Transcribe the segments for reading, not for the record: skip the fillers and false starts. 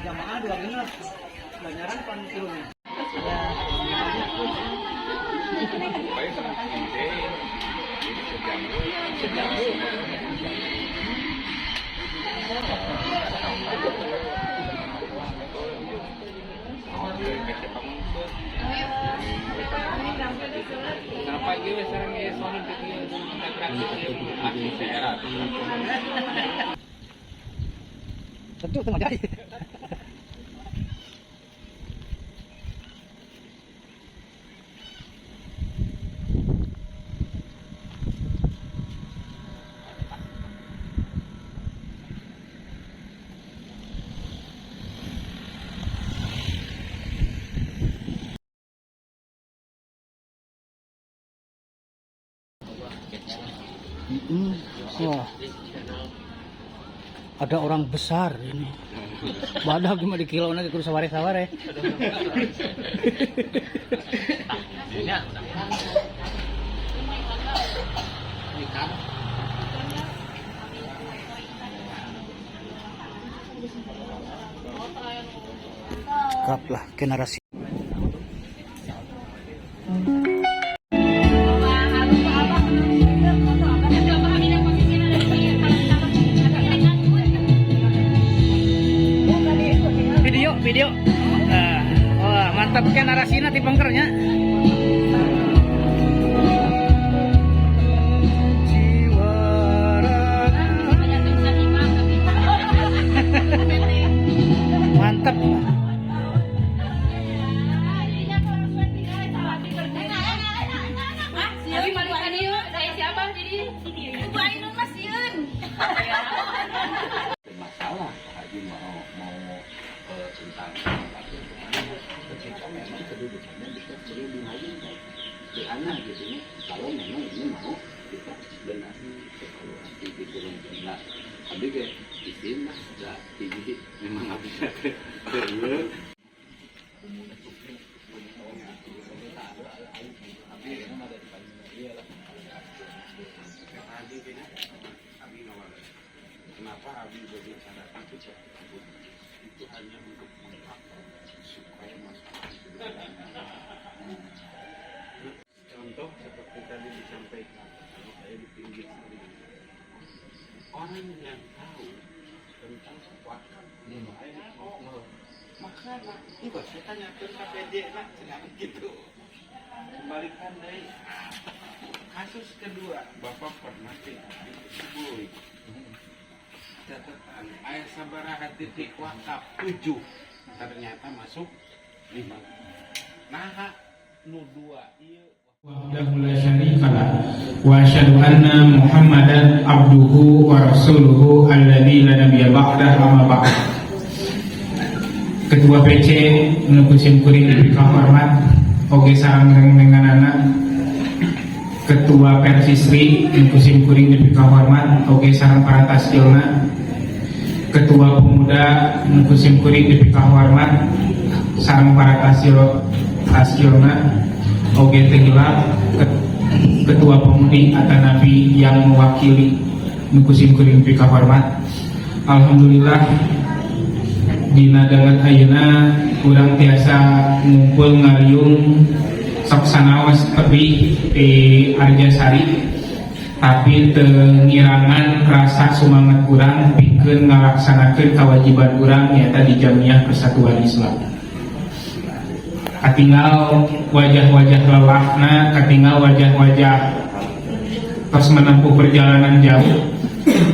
Jamaah 2 bener. Banyaran panturnya. Kenapa gitu sekarang ya soalnya Tentu tengah jadi. Wah, ada orang besar ini. Badak gimana di kilo nanti kudu saware-saware. Kaplah ke narasi. Video. Wah, mantap kan narasinya di bangkernya. Mantap. Saya siapa jadi? Ibu Ainun Mas Yun. Masalah Haji mau tentang ketika memang kedudukannya bisa sering dimajukan di anak gitu ya, kalau memang ini mau kita benar evaluasi diturunkan tapi kayak di sini nggak tinggi memang nggak bisa ke kenapa Abi berbicara itu hanya untuk mengapa supaya masalah itu contoh seperti tadi disampaikan kalau saya di pinggir sendiri orang yang tahu tentang wakaf maka enggak saya tanya ke KPD lah jangan gitu kembalikan dari kasus kedua Bapak pernah disebut catatan ayat sabaraha titik wakaf 7 ternyata masuk 5 nah nu 2 ieu wahdahu la syarikalah wa asyhadu anna Muhammadan abduhu wa rasuluhu alladzi la nabiyya ba'dah amma ba'd. Ketua PC nu kusim kuring diberi hormat oge sareng renganana Ketua Persisri nu kusim kuring diberi hormat oge sareng para tasjilna Ketua Pemuda nu kusim kuring diberi hormat sareng para tasjilna oge tehilap Ketua Pemudi Atanabi yang mewakili nu kusim kuring diberi hormat. Alhamdulillah dina dengan ayeuna kurang tiasa ngumpul ngariung sok sanaos tebi di Arjasari tapi tengirangan rasa semangat kurang pikeun ngalaksanakeun kewajiban kurang nyata di Jamiah Persatuan Islam. Katinggal wajah-wajah lelahna, katinggal wajah-wajah terus menempuh perjalanan jauh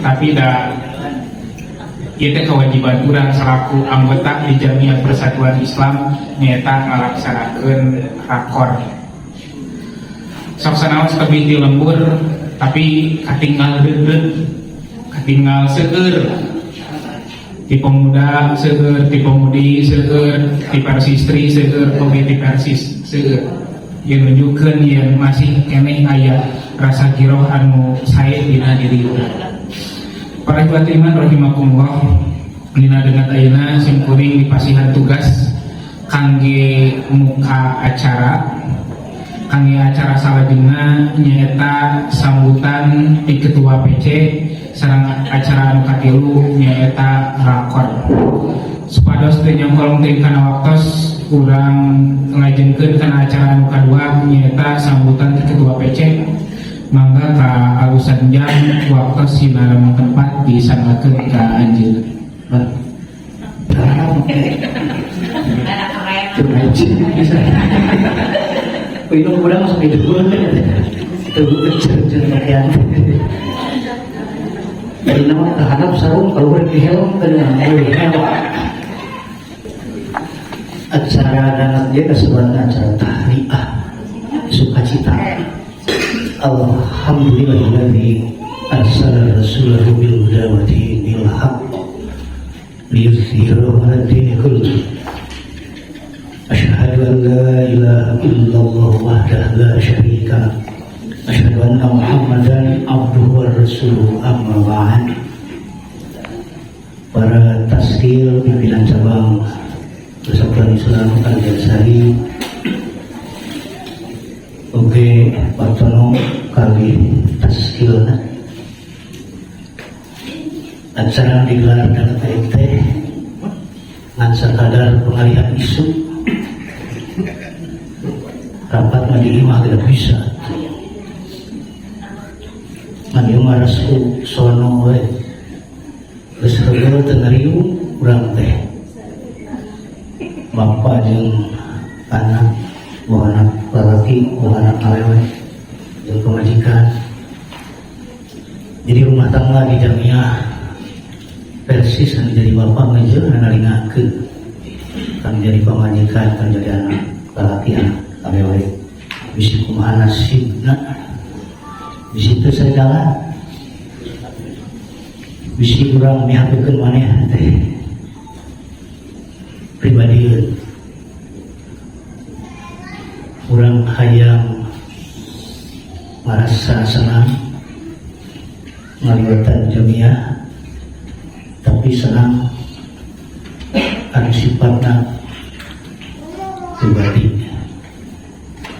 tapi dah Ieu teh kewajiban urang selaku anggota di Jamiah Persatuan Islam nyaeta ngalaksanakeun rakor. Sok sanaos tebih di lembur tapi katinggal deudeuh, katinggal seueur. Ti pemuda seueur, ti pemudi seueur, ti persistri seueur, oge ti persis seueur. Ieu nunjukkeun yen masih keneh aya rasa giroh anu sae dina diri urang. Para hadirin iman rahimakumullah, dina dengan ayeuna simkuring dipasihan tugas kangge muka acara. Kangge acara salajengna nyaeta sambutan di ketua PC sareng acara anu katilu nyaeta rakor. Supados teu nyongkolong teh kana waktos urang ngajengkeun kana acara anu kadua nyaeta sambutan di ketua PC. Mangga ka alusan jam waktu sinarang tempat disangakeun ka anjeun. Pinung kurang masuk hidup gue tuh kecil pakaian dari nama terhadap sarung kalau gue di helm acara dan dia keseluruhan acara tahliah sukacita. Alhamdulillahilladzi arsala rasulahu bil huda wa dinil haqq liyuzhirahu 'ala dini kullihi. Asyhadu an la ilaha illallah wahdahu la syarika lah. Asyhadu anna Muhammadan abduhu wa rasuluhu, amma ba'd. Para taskil pimpinan cabang Persatuan Islam Al-Jazairi, oke, Pak Tono kali taskil acara digelar dalam TNT ngan sekadar pengalihan isu rapat mandi imah tidak bisa mandi marasku sono we geus heueuh teu ngariung urang teh bapak jeung anak buah anak lelaki, buah anak awewe, dan pemajikan. Jadi rumah tangga di Jamiah persis kan jadi bapak ngejeul nalingakeun, kan jadi pemajikan, kan jadi anak lelaki, anak awewe. Bisi kumaha nasibna, bisi teu sajalan, bisi urang mihapekeun maneh teh pribadieun. Orang hayang merasa senang ngaliwatan Jamiah, tapi senang anu sifatna pribadi.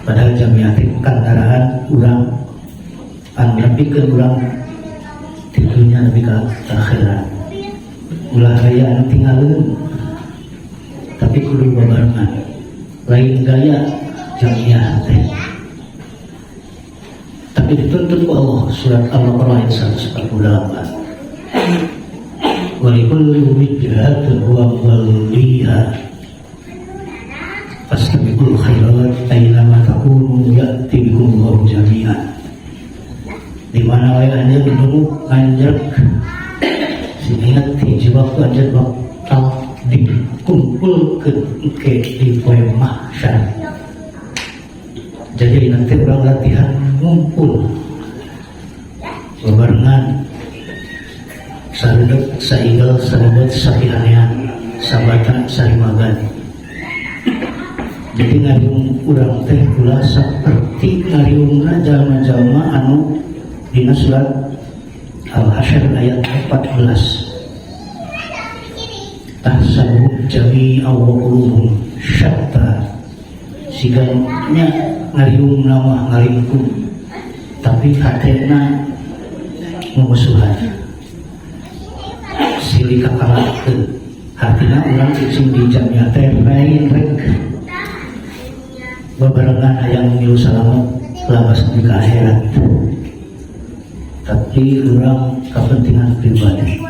Padahal Jamiah teh kandaraan urang anu nepikeun urang di dunia lebih ke akhirat. Ulah gaya anu tinggalin, tapi kudu babarengan. Lain gaya Jamiah teh, tapi dituntut ku Allah. Surat Al-Baqarah ayat 148. Walikulli wijhatun huwa waliha fastabiqul khairat aina takunu ya'ti bikum Allahu jami'an. Di mana wae anja dulu anjak siniat dijebak anjak bakal dikumpulkeun ke di poe mahsyar. Jadi nanti orang latihan ngumpul bebarengan saredek sainggal sarebat sapihanean sabatan sarimagan. Jadi ngariung urang teh kula saperti ngariungna jalma-jalma anu dina surat Al-Hasyr ayat 14. Tahsabuhum jami'an wa qulubuhum syatta. Siganya ngariung nama ngaringkung, tapi hatena memusuhan. Silih kakalakeun hatina urang cicing di Jamiah teh lain rek bebarengan hayang milu salamet labas di akhirat. Tapi urang kepentingan pribadi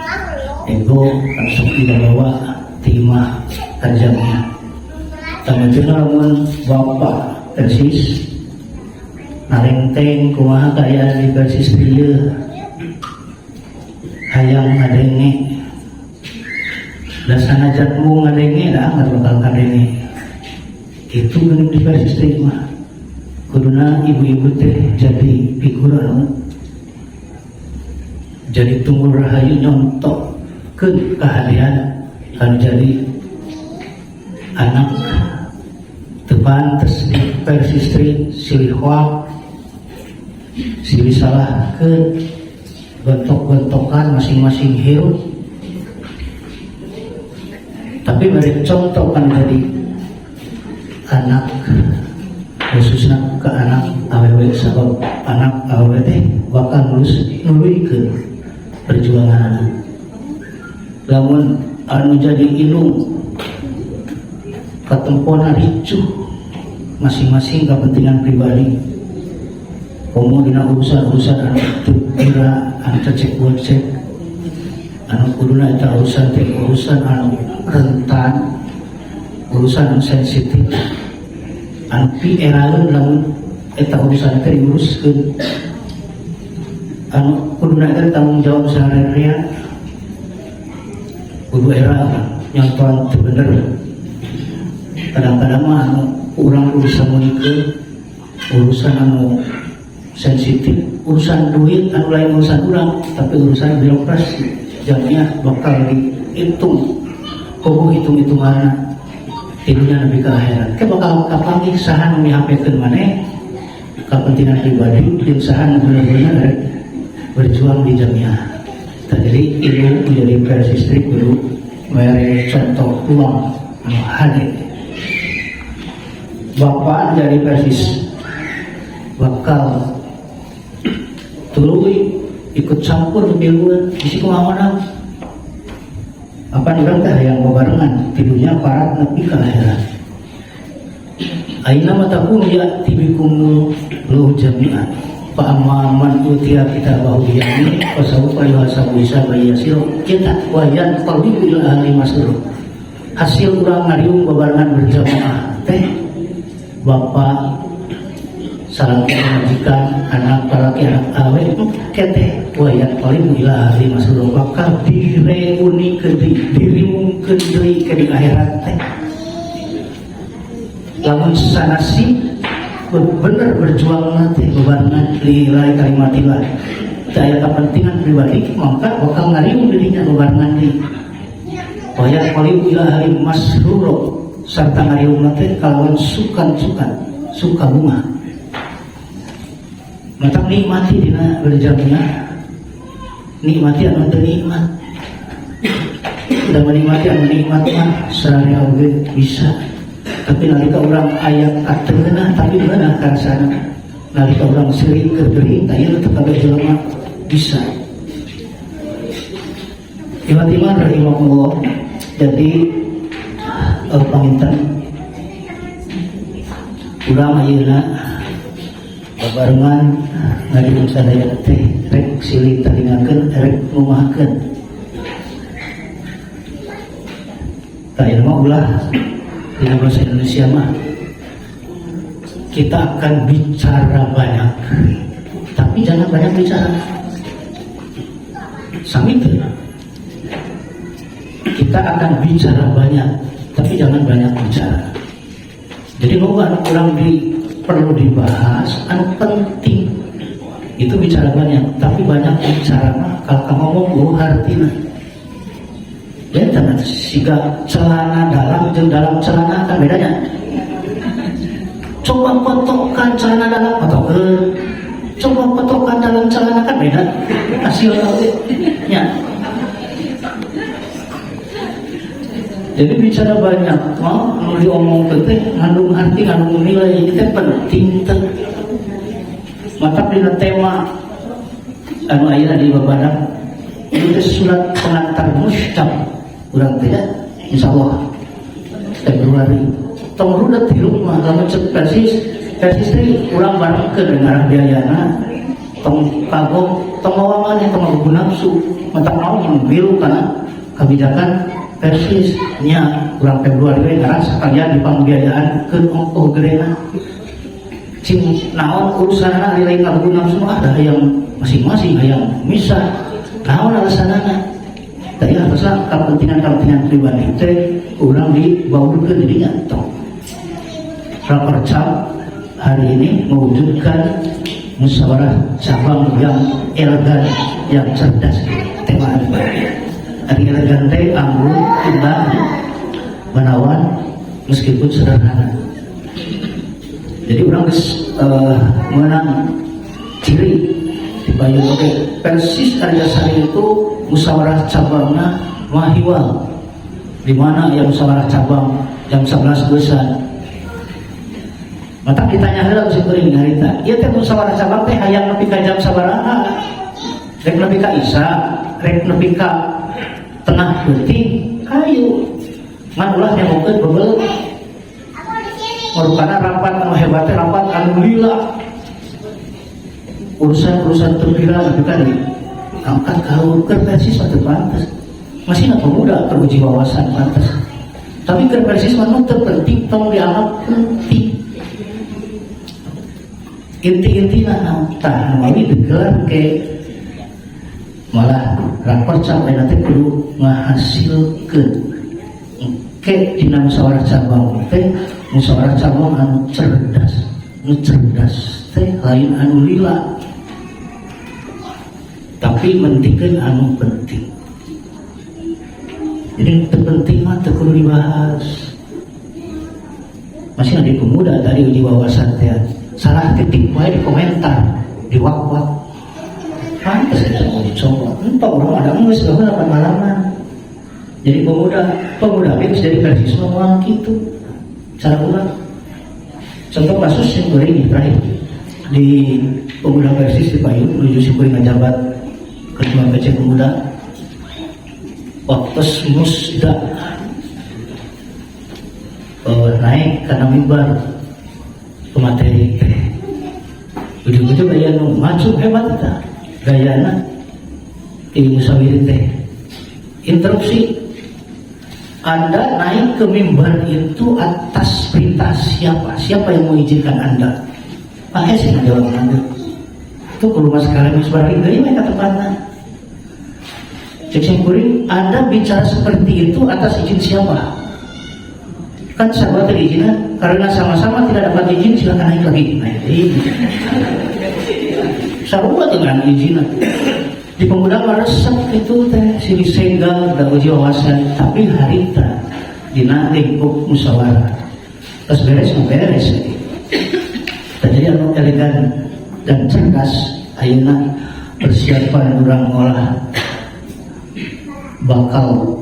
ego langsung tidak bawa timah ka Jamiah. Tamajeun lamun bapak persis narenteng kumaha kaya di persis ieu hayang ngadenge dan sanajan mau ngadenge dah nggak bakal kadenge itu benar di versi stigma kuduna ibu-ibu teh jadi figuran jadi tunggul rahayu nyontok ke kehadiran kan jadi anak tepantes di versi istri silih hoak silih salah ke bentok-bentokan masing-masing hirup. Tapi mereka contoh kan jadi anak khususnya ke anak awewe sebab anak awewe teh bakal nului ke perjuangan anak. Namun anu jadi ilung ketempona ricuh masing-masing kepentingan pribadi. Komo dina urusan-urusan anu kira anu cek anu kuduna eta urusan teh urusan anu rentan urusan anu sensitif anu pieraeun lamun eta urusan teh diuruskeun anu kuduna eta tanggung jawab sehari-hari kudu era nyontohan teu bener kadang-kadang mah anu urang bisa menikeun urusan anu sensitif urusan duit anu lain urusan urang tapi urusan birokrasi jadinya bakal dihitung kubu hitung-hitungan tidunya lebih ke akhirat ke bakal kapangi sahan menghapekeun maneh kepentingan pribadi jeung sahan bener-bener berjuang di jamiah. Jadi ilmu menjadi versi istri kudu mere contoh uang anu hade bapak jadi versi bakal tuluy ikut campur di luar isi kumaha apa orang teh yang bebarengan tidurnya parat nepi ka akhirat aina matakum ya tibikum lu jami'an fa amma man utiya kitabahu bi yamini fa sawfa yuhasabu hisaban yasira kita wayan qalbi ila ahli masrur hasil urang ngariung bebarengan berjamaah teh bapak salam majikan anak laki anak awe kete wayat paling ila ahli masrur bakal direuni ke dirimu ke deui ke di akhirat teh lamun sanasi bener berjuang nanti bebarengan lillahi kalimatillah daya kepentingan pribadi maka bakal ngariung dirinya bebarengan di wayat paling ila ahli masrur serta ngariung nanti kalawan sukan suka bunga mata nikmati dina berjamiah nikmati anu teu nikmat udah menikmati anu nikmat mah sararea oge bisa tapi nalika urang aya kateunah tapi beunah karasana nalika urang seuring keur geuring tah teu kabeh jelema bisa tiba-tiba rahimahullah jadi panginten urang ayeuna barengan ngadiung sadaya teh rek silih taringakeun rek ngomahkeun ta ilmu ulah di bahasa Indonesia mah kita akan bicara banyak tapi jangan banyak bicara sami teu kita akan bicara banyak tapi jangan banyak bicara jadi loba kurang perlu dibahas anu penting itu bicara banyak tapi banyak bicara mah kalau ngomong lu hartina ya tanah siga celana dalam jeung dalam celana kan bedanya coba fotokan celana dalam fotokeun coba fotokan dalam celana kan beda hasil nya jadi bicara banyak mau diomong teh ngandung arti ngandung nilai itu penting teh mata dina tema anu aya di babadan itu surat pengantar mustaq urang teh insyaallah Februari tong rudet hirup mah lamun cek persis teh urang barengkeun dengan biayana tong kagok tong mawa maneh tong ngagugu nafsu mata naon bilu kana kebijakan persis nya bulan Februari we ngaran sekalian dipangbiayaan ke ongkoh gerena cing naon urusanna ari lain ngagugu nafsu ada yang masing-masing hayang misah naon alasanana Tapi haruslah kepentingan pribadi teh orang dibawakan dirinya toh. Rapercap hari ini mewujudkan musyawarah cabang yang elegan, yang cerdas. Tema hari elegan teh anggun, indah, menawan, meskipun sederhana. Jadi orang menang ciri di Bayu Oke Persis Karyasari itu musyawarah cabangnya mahiwal, di mana yang musyawarah cabang jam 11 besar. Mata ditanya heula si kuring harita, ieu teh musyawarah cabang teh hayang nepi ka jam sabaraha? Rek nepi ka isya, rek nepi ka tengah peuting, hayu. Ngan ulah nyamukeun bebeul. Marupana rapat anu hebatnya rapat anu lila. Urusan terkira nepi ka angkat kalau Persis atau pantas. Masih nak pemuda teruji wawasan pantas. Tapi Persis mana terpenting tong dianggap penting. Inti-intina tahan mami digelar ke malah rapor sampai nanti perlu menghasilkan ke dina musyawarah cabang teh musyawarah cabang anu cerdas teh lain anu lila tapi mentingkan anu penting. Jadi terpenting mah perlu dibahas. Masih ada pemuda dari uji wawasan teh salah titik wae di komentar di wak-wak pantas itu mau dicoba entah orang ada nulis bahwa 8 malaman. Jadi pemuda habis dari Persis semua gitu cara ulang. Contoh kasus yang ini terakhir di pemuda Persis di Payung menuju Simkuring ngajabat ketua PC pemuda waktu musda naik karena mimbar ke materi teh ujung-ujung gaya nu maju hebat kita gayana di musawirin teh interupsi. Anda naik ke mimbar itu atas perintah siapa yang mengizinkan Anda? Pakai sih jawab Anda itu perlu mas kalian sebarang gaya mereka tempatnya cek Simkuring Anda bicara seperti itu atas izin siapa? Kan sahabat terizinkan karena sama-sama tidak dapat izin silakan naik lagi. Sarua dengan izin. Di pemuda meresep itu teh si disenggal dan uji wawasan tapi harita dina lingkup musyawarah. Terus beres. Jadi anu elegan dan cerdas ayeuna persiapan urang ngolah bakal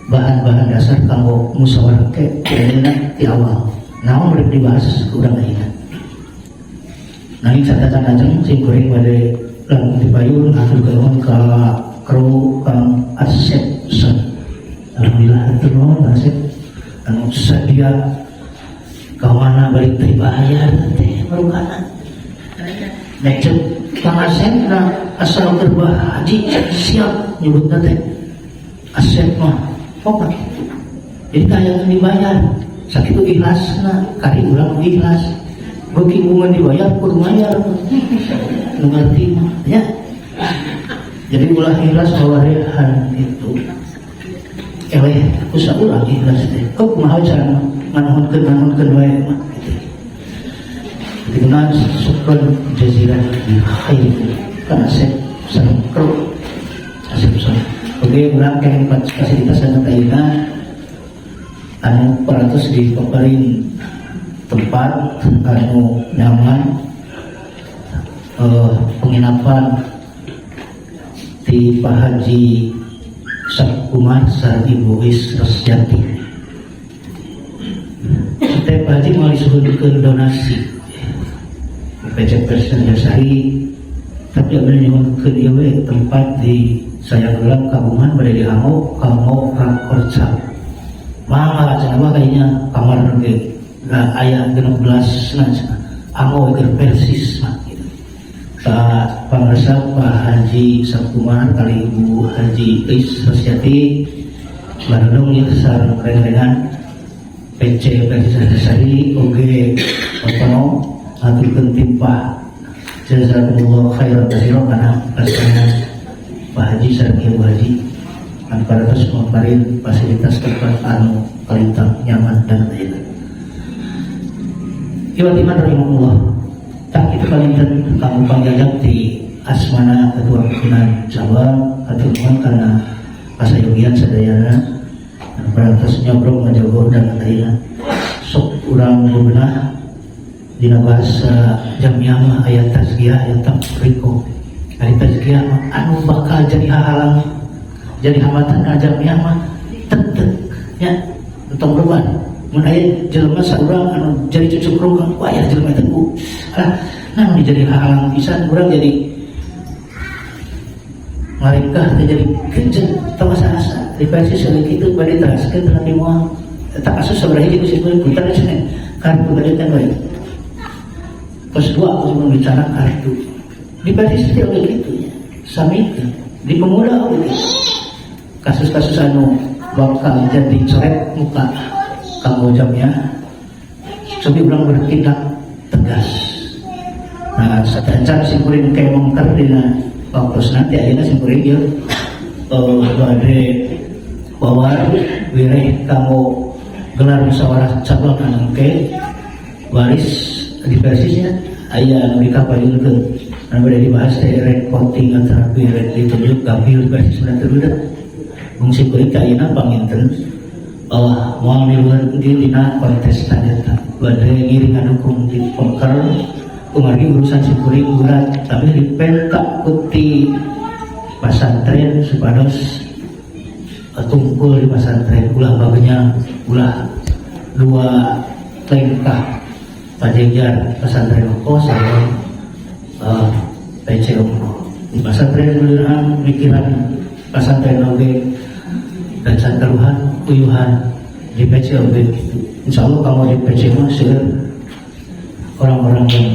bahan-bahan dasar kanggo musyawarah ke di awal. Namun mereka dibahas kurang ayeuna. Nanging catatan ajeng Simkuring bade langsung dipayun atur keluhan ka kru kang Asep San. Alhamdulillah atur nuhun Asep anu sadia ka mana balik teh bayar teh marukana. Nek Kang Asep na asal terbah haji siap nyebutna teh Asep mah pokok. Jadi kayak dibayar sakit itu ikhlas nah kari ulang ikhlas bagi bunga dibayar kudu mayar ngerti mah ya. Jadi ulah ikhlas bawarehan itu usaha ulang ikhlas teh kok kumaha cara nganahonkeun wae mah gitu. Dengan syukur jazilan khair karena Asep sareng kru Asep sareng oke urang keng fasilitas anu ayeuna anu paratos dipaparin tempat anu nyaman penginapan di Pak Haji Sakumar sareng Ibu Is Rosjanti. Teh Pak Haji mau disuhunkeun donasi PC Persis Karyasari tapi ada nyuhunkeun ieu we tempat di saya gelap kabungan pada dianggo kamu rakorca mangga cenah kayaknya kamar ge aya 16 nah anggo keur Persis mah gitu. Pak Pangresa Pak Haji Sakumar kali Ibu Haji Is Rosjati Bandung ieu sareng keren-kerenan PC Persis Karyasari oge otonom aturkeun timpah jazakumullah khairan katsiran kana pasangan Pak Haji sareng Ibu Haji anu parantos maparin fasilitas tempat anu paling nyaman dan enak. Iman rahimahullah. Tak itu kalinten kamu pangjajak di asmana ketua pimpinan cabang atau mohon karena pasayogian sadayana dan parantos nyobrol ngajogo dan enak. Sok urang bebenah dina bahasa jamiah mah ayat tazkiyah ayat takriko. Ayat tazkiyah mah anu bakal jadi halang jadi hambatan ka jamiah mah tetep nya entong beban. Mun aya jelema saurang anu jadi cucuk rungkang wah ya jelema teh ku namun jadi halang pisan urang jadi mereka jadi kenceng tawasa-asa di versi selik itu bari teraskeun teh moal tak kasus sabaraha hiji ku sieun putar cenah kartu bade teh bae. Pas dua aku bicara kartu di versi setiap gitu ya. Sami di pemuda kasus-kasus anu bakal jadi coret muka kamu jamnya coba ulang bertindak tegas. Nah setelah simpurin kayak mongkar dina waktu nanti akhirnya simpurin dia ada bawar wireh kamu gelar musyawarah cabang anangke waris di versinya ayah anu dikapalilkeun anu bade dibahas teh recording antara wireh ditunjuk gapil versi sudah terudah mungkin kulit kayaknya panginten Allah mau miluan di dina kontestan eta badai ngiringan hukum di pongker umargi urusan simpuring berat tapi dipentak putih pasantren supados tumpul di pasantren ulah bagenya ulah dua lengkah pajejar pasantren kos sama PC di pasantren beneran mikiran pasantren oge dan santaruhan uyuhan di PC oge gitu. Insya Allah kalau di PC mah orang-orang yang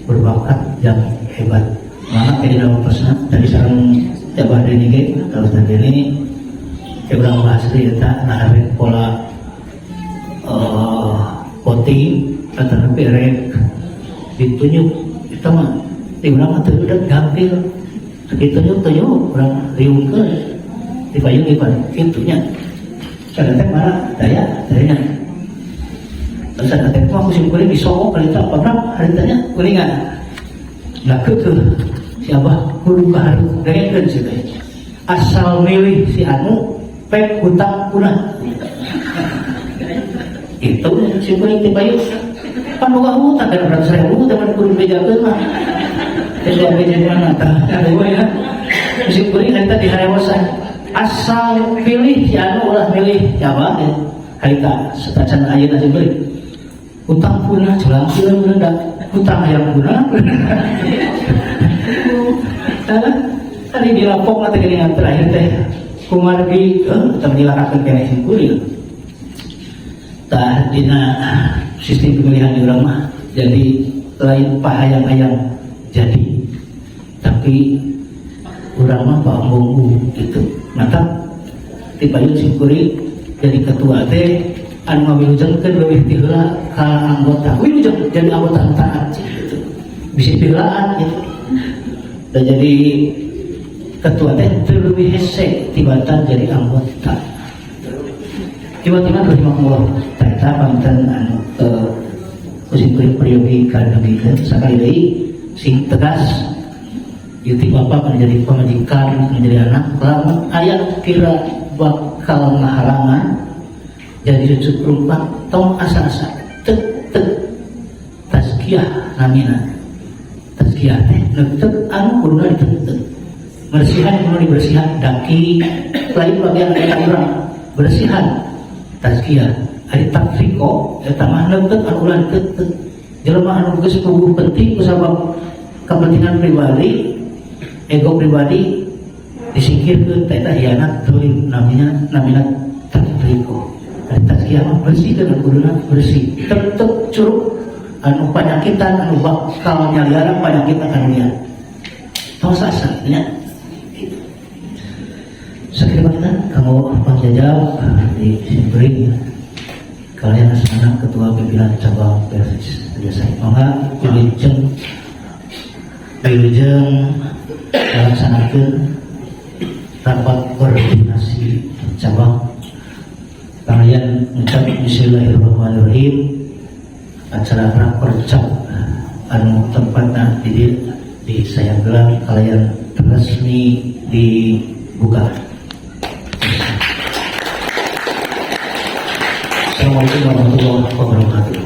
berbakat yang hebat mana kayak di dalam pesna dari sarang jabah ini ke kalau tadi ini kayak orang bahas itu nah pola voting atau rek ditunjuk itu mah di orang mah udah gampil ditunjuk orang riungkeun dipayung iban itunya cara teh mana daya dayanya terus ada teh mah musim kuring disogok kali tak pernah hari tanya kuringan nggak ke siapa kudu kaharu dengekeun sih teh asal milih si anu pek hutang punah itu si kuring dipayung pan boga hutang dan 100.000 teman kudu bejakeun mah teh beja mana tah ada ya musim kuring eta diharewasan asal pilih si anu ulah milih siapa ya harita setacan ayeuna sih beli hutang punah jelang film mendak hutang hayang punah tadi dilapok mah teh geuningan terakhir teh kumargi teu dilakakeun keneh sing kuring tah dina sistem pemilihan di urang mah jadi lain pahayang-hayang jadi tapi urang mah pambunggu gitu maka dipayun simkuring jadi ketua teh anu ngawilujengkeun leuwih ti heula ka anggota wilujeng jadi anggota taat gitu bisa pilaan gitu dan jadi ketua teh teu leuwih hese tibatan jadi anggota tiba-tiba rahimahullah eta panten anu simkuring priyogi ka negikeun sakali deui sing tegas Yuti bapak menjadi pemajikan, menjadi anak, lamun ayat kira bakal ngahalangan jadi cucu perempat, tong asa-asa, tek tazkiyah namina, tazkiyah teh, tek anu kuruna ditek, bersihan kudu dibersihan, daki, lain bagian ayat urang, bersihan, tazkiyah, hari takriko, eta mah tek anu ulah tek, jelema anu geus puguh penting kusabab kepentingan pribadi. Ego pribadi disingkirkan teta hianat tulim namina takriko tazkiyah bersih dengan kuduna bersih tetep curug anu penyakitan anu bakal nyaliaran penyakitan anu liar tau sasanya sekiranya kita kamu pangjajab di Simpring kalian asmana ketua pimpinan cabang Persis Jasa maka wilujeng melaksanakan rapat koordinasi cabang kalian ucap bismillahirrahmanirrahim acara rapercap anu tempatna di Sayanggelang kalian resmi dibuka. Assalamualaikum warahmatullahi wabarakatuh.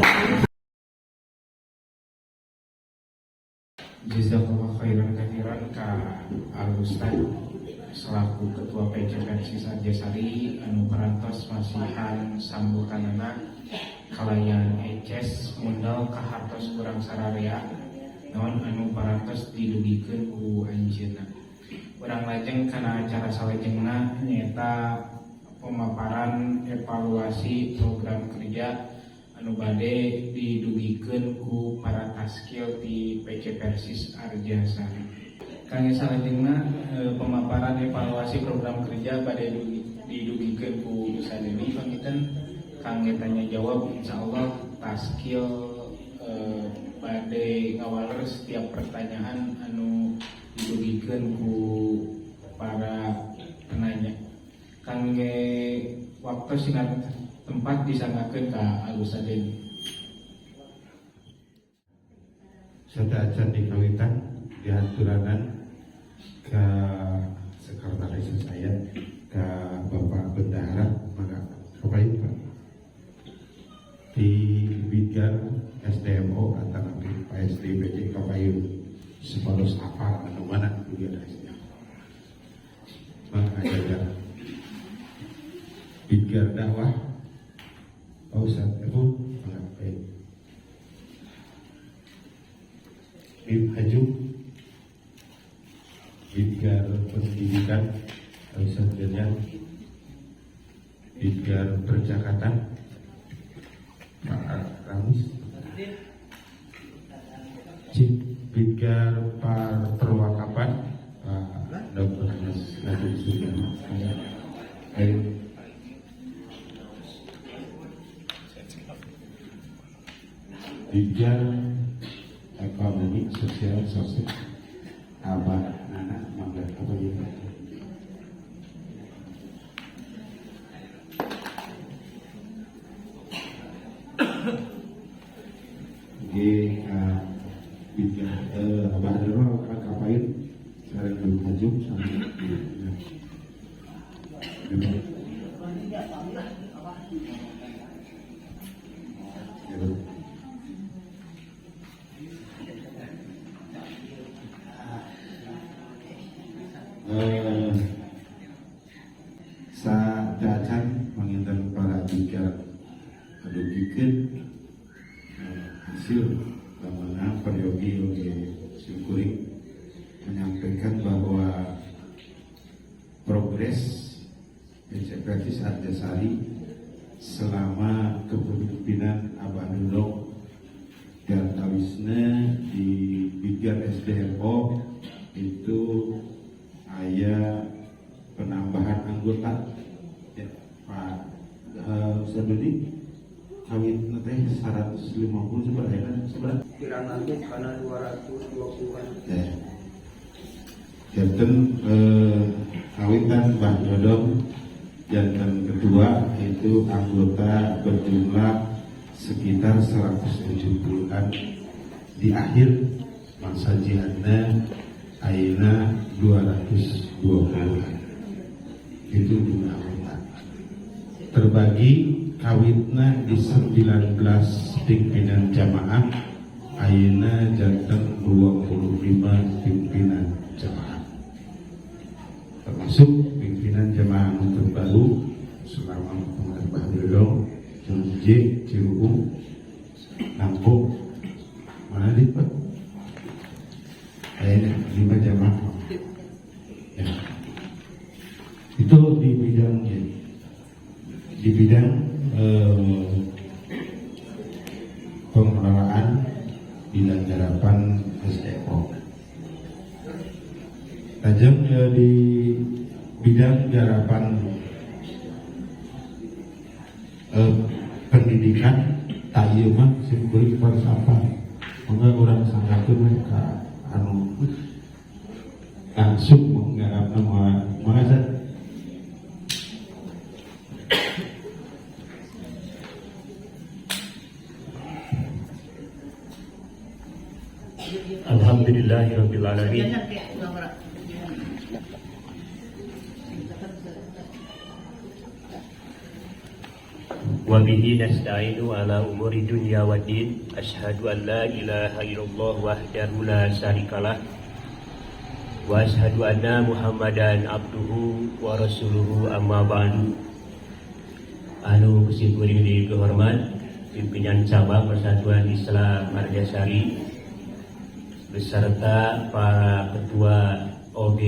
Jazakallah khairan katsiran ka Al-Ustaz selaku Ketua PC Persis Arjasari anu parantos masihan sambutanana kalayan eces mundal ka hartos kurang sararea naon anu parantos didugikeun ku anjeunna. Urang lajeng kana acara salajengna nyaeta pemaparan evaluasi program kerja anu bade didugikeun ku para taskil di PC Persis Arjasari. Kang salajengna pemaparan evaluasi program kerja bade didugikeun ku Sademi pangiten kangge tanya jawab insyaallah taskil bade ngawaler setiap pertanyaan anu didugikeun ku para penanya. Kangge waktu singkat tempat disangakeun ka Al-Ustaz Deni. Sada acan dikawitan dihaturanan ke sekretaris saya ke Bapak Bendahara maka kebaik Pak di bidang SDMO antara Pak SD PJ Kapayun separuh apa anu mana dia SDM mengajar bidang dakwah Pak Ustaz Ibu baik Haju bidang pendidikan Pak Ustaz Jadian bidang percakapan Pak Ramus bidang perwakapan Pak Dr. Nabi Sudirman bidang ekonomi sosial sosial Abah Nana Mangga apa juga bidang Abah Nana kapain sekarang belum maju sama Sadacan menginten para bicara adugikan hasil bagaimana peryogi syukuri menyampaikan bahwa progres PC Persis Arjasari selama kepemimpinan Abah Nunung dan Tawisna di bidang SDMO itu ada penambahan anggota ya, Pak Sadudi kawin teh 150 sebenarnya kirana karena 220-an ya janten kawitan Mbah Dodong janten kedua itu anggota berjumlah sekitar 170-an di akhir masa jihadnya ayeuna 220-an itu jumlah anggota terbagi kawitna di 19 pimpinan jamaah ayeuna janten 25 pimpinan jamaah termasuk pimpinan jamaah terbaru selama Mbah Dodong J Ciruung Nampung mana di Pak ayeuna 5 jamaah ya. Itu di bidangnya di bidang pengelolaan bidang garapan SDO. Tajam di bidang garapan pendidikan tak ieu mah simkuring apa mangga urang sanggakeun ka anu langsung menggarapna mangga Alhamdulillahirabbil alamin. Wa bihi nasta'inu ala umuri dunya waddin. Asyhadu an la ilaha illallah wahdahu la syarikalah wa asyhadu anna Muhammadan abduhu wa rasuluhu amma ba'du. Anu kuring dihormat pimpinan cabang Persatuan Islam Arjasari beserta para ketua OG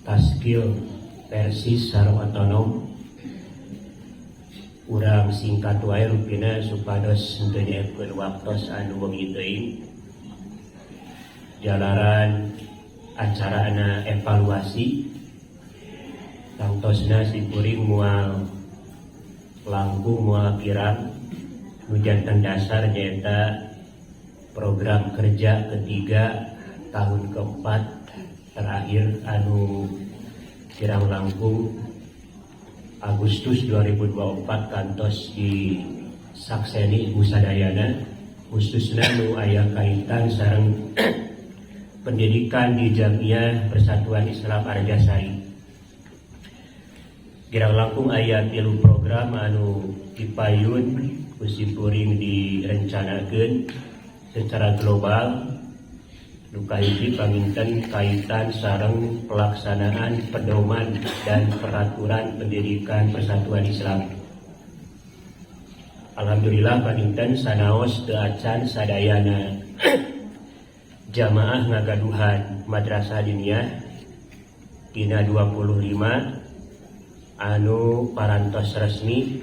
Taskil Persis sareng otonom, urang singkat wae rupina supados henteu nyaepkeun waktos anu wengi teuing jalaran acarana evaluasi tangtosna si kuring moal langkung moal kirang nu janten dasar nyaeta program kerja ketiga tahun keempat terakhir anu kirang langkung Agustus 2024 kantos di sakseni Ibu Sadayana khususnya nu aya kaitan sareng pendidikan di Jamiah Persatuan Islam Arjasari. Kirang langkung aya 3 program anu dipayun kusimpuring direncanakeun secara global. Nu kahiji paminten kaitan sareng pelaksanaan pedoman dan peraturan pendidikan Persatuan Islam. Alhamdulillah paminten sanaos teu acan sadayana jamaah ngagaduhan madrasah diniyah dina 25 anu parantos resmi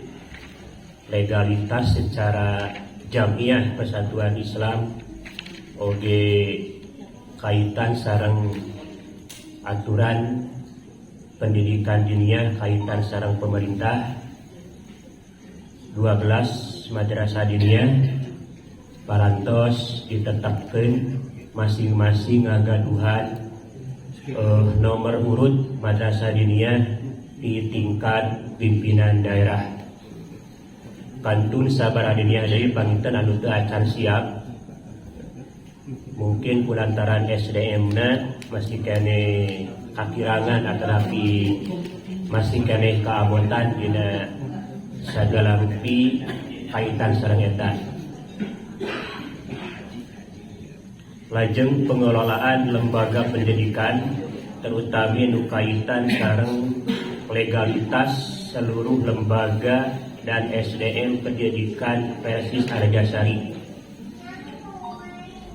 legalitas secara Jamiah Persatuan Islam oge kaitan sareng aturan pendidikan diniyah kaitan sareng pemerintah. 12 madrasah diniyah parantos ditetapkeun masing-masing ngagaduhan nomor urut madrasah diniyah di tingkat pimpinan daerah. Kantun sabaraha diniyah deui panginten anu teu acan siap mungkin kulantaran SDM-na masih kene kakirangan tetapi masih kene keabotan dina sagala rupi kaitan sareng eta. Lajeng pengelolaan lembaga pendidikan terutama nu kaitan sareng legalitas seluruh lembaga dan SDM pendidikan Persis Arjasari.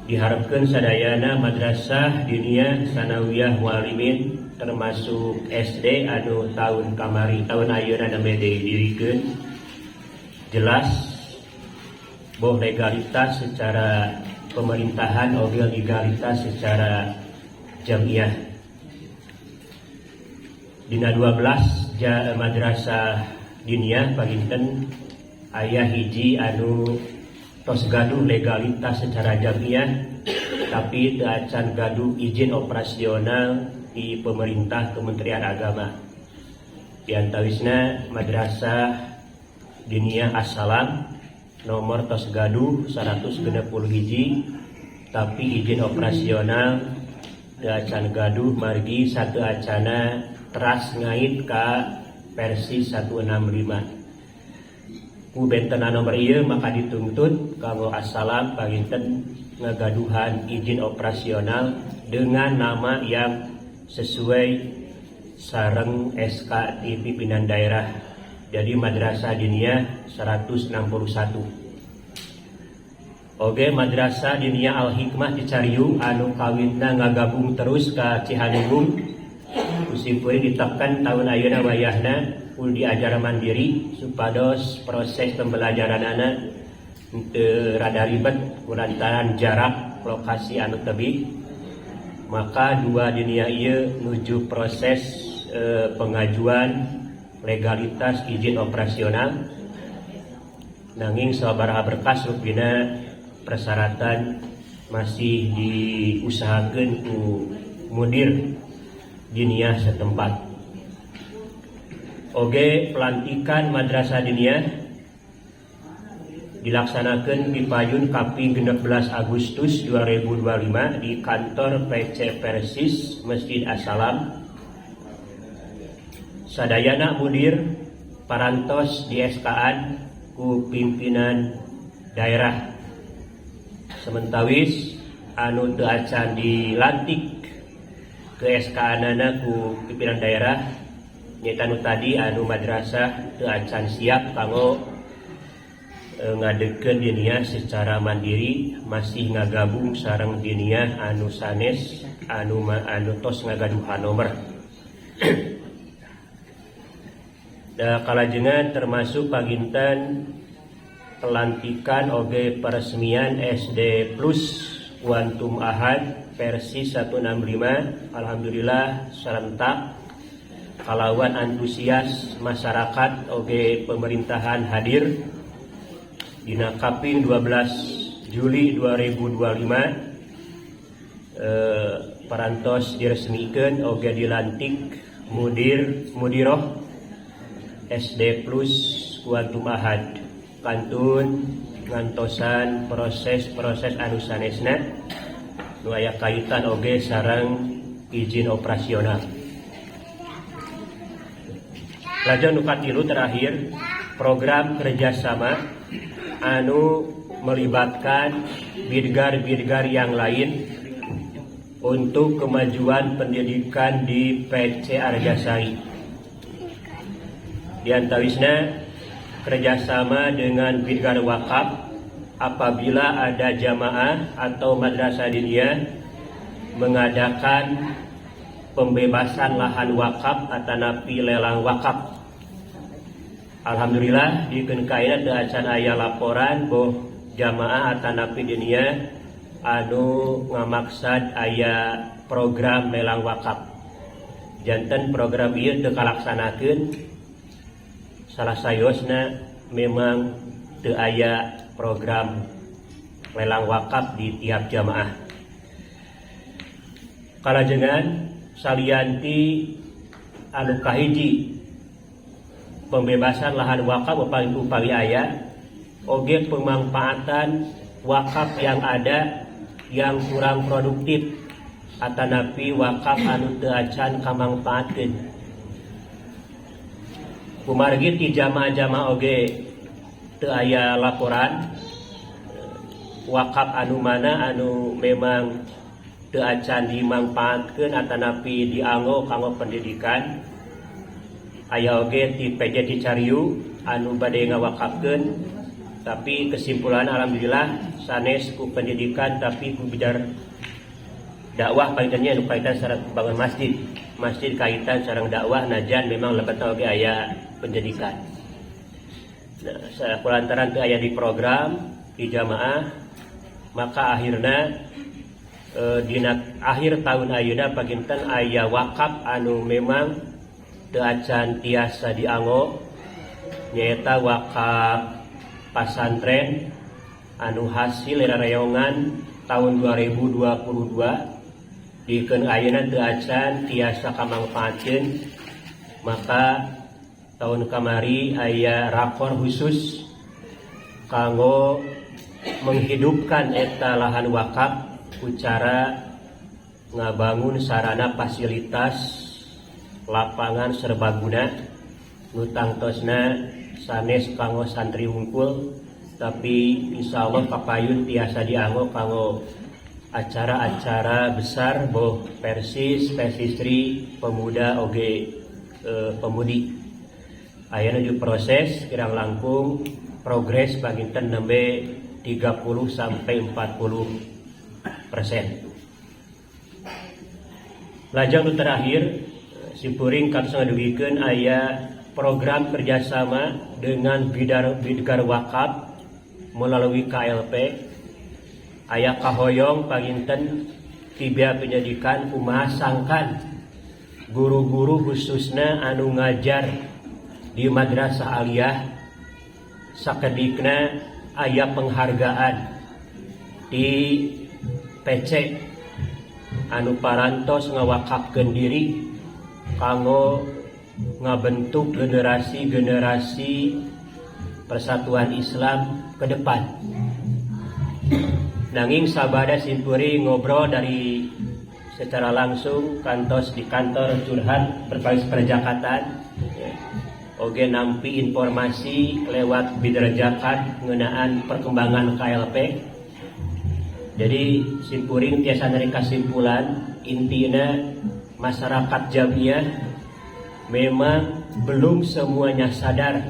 Diharapkan sadayana madrasah diniyah sanawiyah mualimin termasuk SD anu tahun kamari tahun ayeuna name didirikeun jelas boh legalitas secara pemerintahan oge legalitas secara jamiah. Dina 12 madrasah diniyah paginten aya hiji anu tos gaduh legalitas secara jamiah tapi teu acan gaduh izin operasional di pemerintah Kementerian Agama. Di antawisna madrasah diniyah As-Salam nomor tos gaduh 160 hiji tapi izin operasional teu acan gaduh margi satu acana teras ngait ka Persis 165. Ku bentena nomor ieu maka dituntut kanggo As-Salam paginten ngagaduhan izin operasional dengan nama yang sesuai sareng SK di pimpinan daerah. Jadi madrasah diniyah 161. Oge madrasah diniyah Al-Hikmah di Cariu anu kawitna ngagabung terus ka Cihanunggung kusimpuring ditetapkan tahun ayeuna wayahna kul diajar mandiri supados proses pembelajaran anak teu rada ribet kulantaran jarak lokasi anu tebih. Maka dua diniyah ieu nuju proses pengajuan legalitas izin operasional nanging sabaraha berkas rupina persyaratan masih diusahakeun ku mudir diniyah setempat. Oge pelantikan madrasah diniyah dilaksanakan di Payun kaping 16 Agustus 2025 di kantor PC Persis Masjid Assalam. Sadayana mudir parantos di SK-an ku pimpinan daerah. Sementawis anu teu acan dilantik ke SK-anana ku pimpinan daerah nyata anu tadi anu madrasah teu acan siap kanggo ngadekeun dinia secara mandiri, masih ngagabung sareng dinia anu sanes anu tos ngagaduhan nomor. Da kalajengan termasuk paginten pelantikan oge peresmian SD Plus Kuantum Ahad versi 165. Alhamdulillah serentak kalawan antusias masyarakat oge pemerintahan hadir dina kaping 12 Juli 2025 parantos diresmikeun oge dilantik mudiroh SD Plus Kuantum Ahad kantun ngantosan proses-proses anu sanesna nu aya kaitan oge sareng izin operasional. Lajeng nu katilu terakhir program kerjasama anu melibatkan bidgar-bidgar yang lain untuk kemajuan pendidikan di PC Arjasari. Di antawisna kerjasama dengan bidgar wakaf apabila ada jamaah atau madrasah diniyah mengadakan pembebasan lahan wakaf atanapi lelang wakaf. Alhamdulillah di kenkaina teu acan aya laporan boh jamaah atanapi diniyah anu ngamaksad aya program lelang wakaf. Janten program ieu teu kalaksanakeun, salah sayosna memang teu aya program lelang wakaf di tiap jamaah. Kalajengan salianti anu kahiji pembebasan lahan wakaf upami aya oge pemanfaatan wakaf yang ada yang kurang produktif atanapi wakaf anu teu acan kamangpaatkeun. Kumargi ti jamaah-jamaah oge teu aya laporan wakaf anu mana anu memang teu acan dimangpaatkeun atanapi dianggo kanggo pendidikan. Aya oge ti PJ Cicariu anu bade ngawakafkeun, tapi kesimpulan alhamdulillah sanes ku pendidikan tapi ku bidar dakwah kaitannya anu kaitan sareng bangun masjid kaitan sareng dakwah najan memang lebetna oge aya pendidikan. Nah, sakulantaran teu aya di program di jamaah maka akhirna dina akhir tahun ayeuna paginten aya wakaf anu memang teu acan tiasa dianggo nyaeta wakaf pasantren anu hasil rarayongan tahun 2022 dikeun ayeuna teu acan tiasa kamangpaatkeun, maka tahun kamari aya rapor khusus kanggo menghidupkan eta lahan wakaf ku cara ngabangun sarana fasilitas lapangan serbaguna nu tangtosna sanes kanggo santri hungkul, tapi insyaallah kapayun tiasa dianggo kanggo acara-acara besar boh Persis, Persistri, pemuda oge pemudi. Ayeuna di proses kirang langkung progres paginten nembe 30 sampai 40%. Lajang nu terakhir Simpuring kami ngadugikeun aya program kerjasama dengan bidgar wakaf melalui KLP. Aya kahoyong paginten tibia pendidikan kumaha sangkan guru-guru khususna anu ngajar di madrasah aliyah sakedikna aya penghargaan di PC anu parantos ngawakafkeun diri kanggo ngabentuk generasi-generasi persatuan Islam ke depan. Nanging sabada simpuri ngobrol dari secara langsung kantos di kantor curhat berbagai perjakatan, oge nampi informasi lewat bidara jakat ngeunaan perkembangan KLP. Jadi simpuring tiasa dari kesimpulan intinya masyarakat Jamiah memang belum semuanya sadar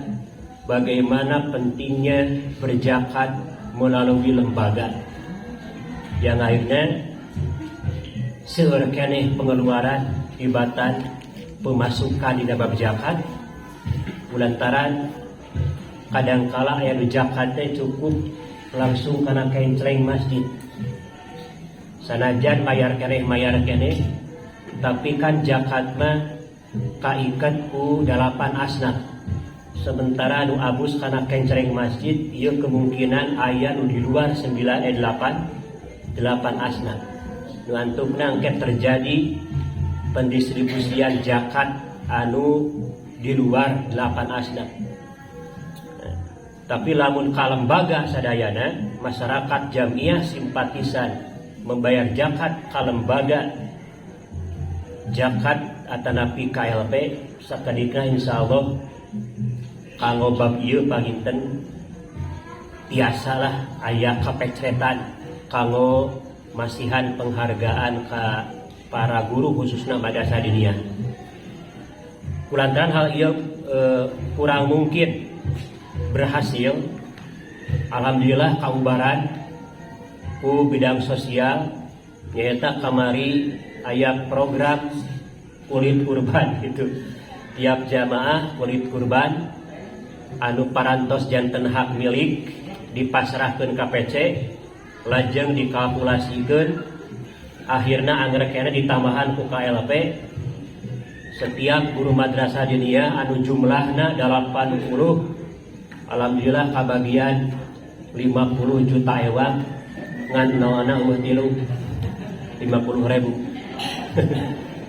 bagaimana pentingnya berzakat melalui lembaga yang akhirnya seueur keneh pengeluaran ibatan pemasukan di bab zakat lantaran kadangkala aya zakat teh cukup langsung kana kencreng masjid. Sanajan mayar keneh tapi kan zakat mah kaiket ku 8 asnaf. Sementara nu abus kana kencreng masjid ieu kemungkinan aya nu di luar 8 asnaf. Nu antukna engke terjadi pendistribusian zakat anu di luar 8 asnaf. Tapi lamun ka lembaga sadayana masyarakat Jamiah simpatisan membayar zakat ka lembaga zakat atanapi KLP sakadika insyaallah kanggo bab ieu panginten tiasalah aya kapecretan kanggo masihan penghargaan ka para guru khususna madrasah diniyah. Kulantaran hal ieu kurang mungkin berhasil, alhamdulillah kaubaran ku bidang sosial nyaeta kamari aya program kulit kurban gitu. Tiap jamaah kulit kurban anu parantos janten hak milik dipasrahkeun ka PC lajeng dikalkulasikeun akhirna angrekna ditambahan ku KLP. Setiap guru madrasah diniyah anu jumlahna 80 alhamdulillah kabagian 50 juta ewang ngan nawana umur tilu 50.000.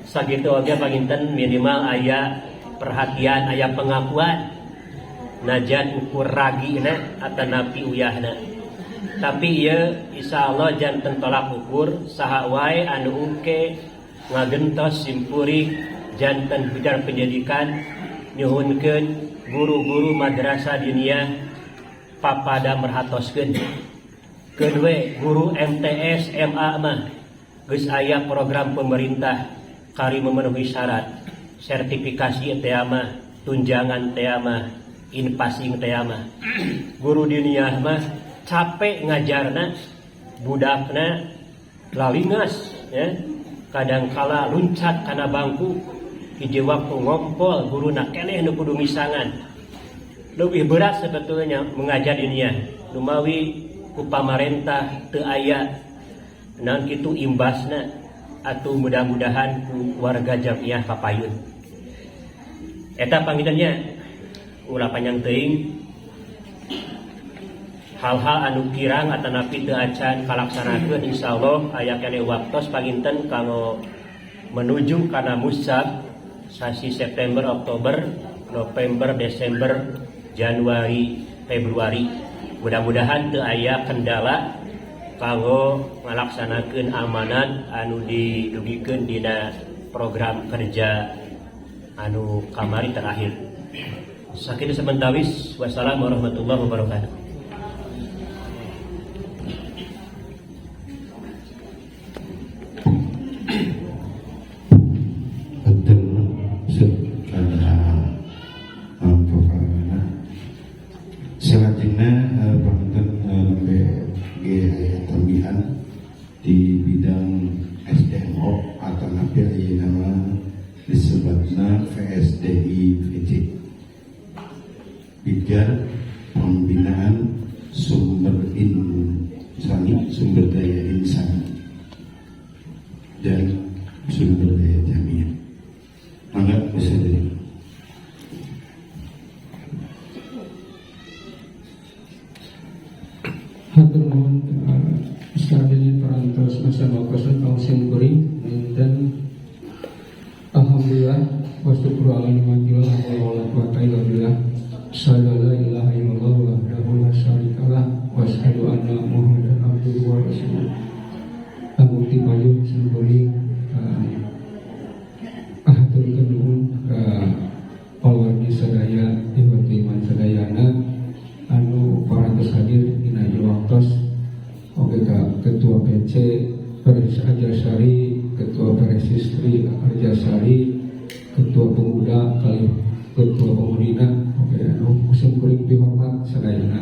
Sakitu oge panginten minimal aya perhatian, aya pengakuan najan ukur ragina atanapi uyahna. Tapi ieu insyaallah janten tolak ukur saha wae anu engke ngagentos simpuri janten bidang pendidikan nyuhunkeun guru-guru madrasah diniyah papada merhatoskeun. Kedua guru MTS MA mah geus aya program pemerintah kari memenuhi syarat sertifikasi teh mah tunjangan teh mah inpasing teh mah. Guru diniyah mah capek ngajarna budakna lalingas ya kadangkala luncat kana bangku hiji waktu ngompol guruna keneh nu kudu misangan. Lebih berat sebetulnya mengajar diniyah lumawi ku pamarentah teu aya naon kitu imbasna atuh mudah-mudahan ku warga Jamiah kapayun. Eta panggilannya ulah panjang teuing hal-hal anu kirang atanapi teu acan kalaksanakeun insyaallah aya keneh waktos panginten kanggo menuju kana musab sasi September, Oktober, November, Desember, Januari, Februari. Mudah-mudahan teu aya kendala kanggo ngalaksanakeun amanat anu didugikeun dina program kerja anu kamari terakhir. Sakitu sementawis. Wassalamualaikum warahmatullahi wabarakatuh. Selanjutnya penonton BG tambahan di bidang SDMO atau nabi nama disebutnya VSDI VC bidang pembinaan sumber daya insan dan sumber daya Jamiah. Mangga bisa jadi. Hatur nuhun sekalian parantos masa bakosan kaum simpuri dan alhamdulillah wa syukru ala ni'matillah wa la quwwata illa billah. Sallallahu alaihi wa wa asyhadu anna Muhammadan abduhu wa rasuluh. Bukti payung simkuring ahaturkeun nuhun ka pawardi sadaya iwatu iman sadayana anu parantos hadir dina ieu waktos oge ka ketua PC Peres Arjasari, ketua Peresistri Arjasari, ketua pemuda kali ketua pemudina oge anu simkuring dihormat sadayana.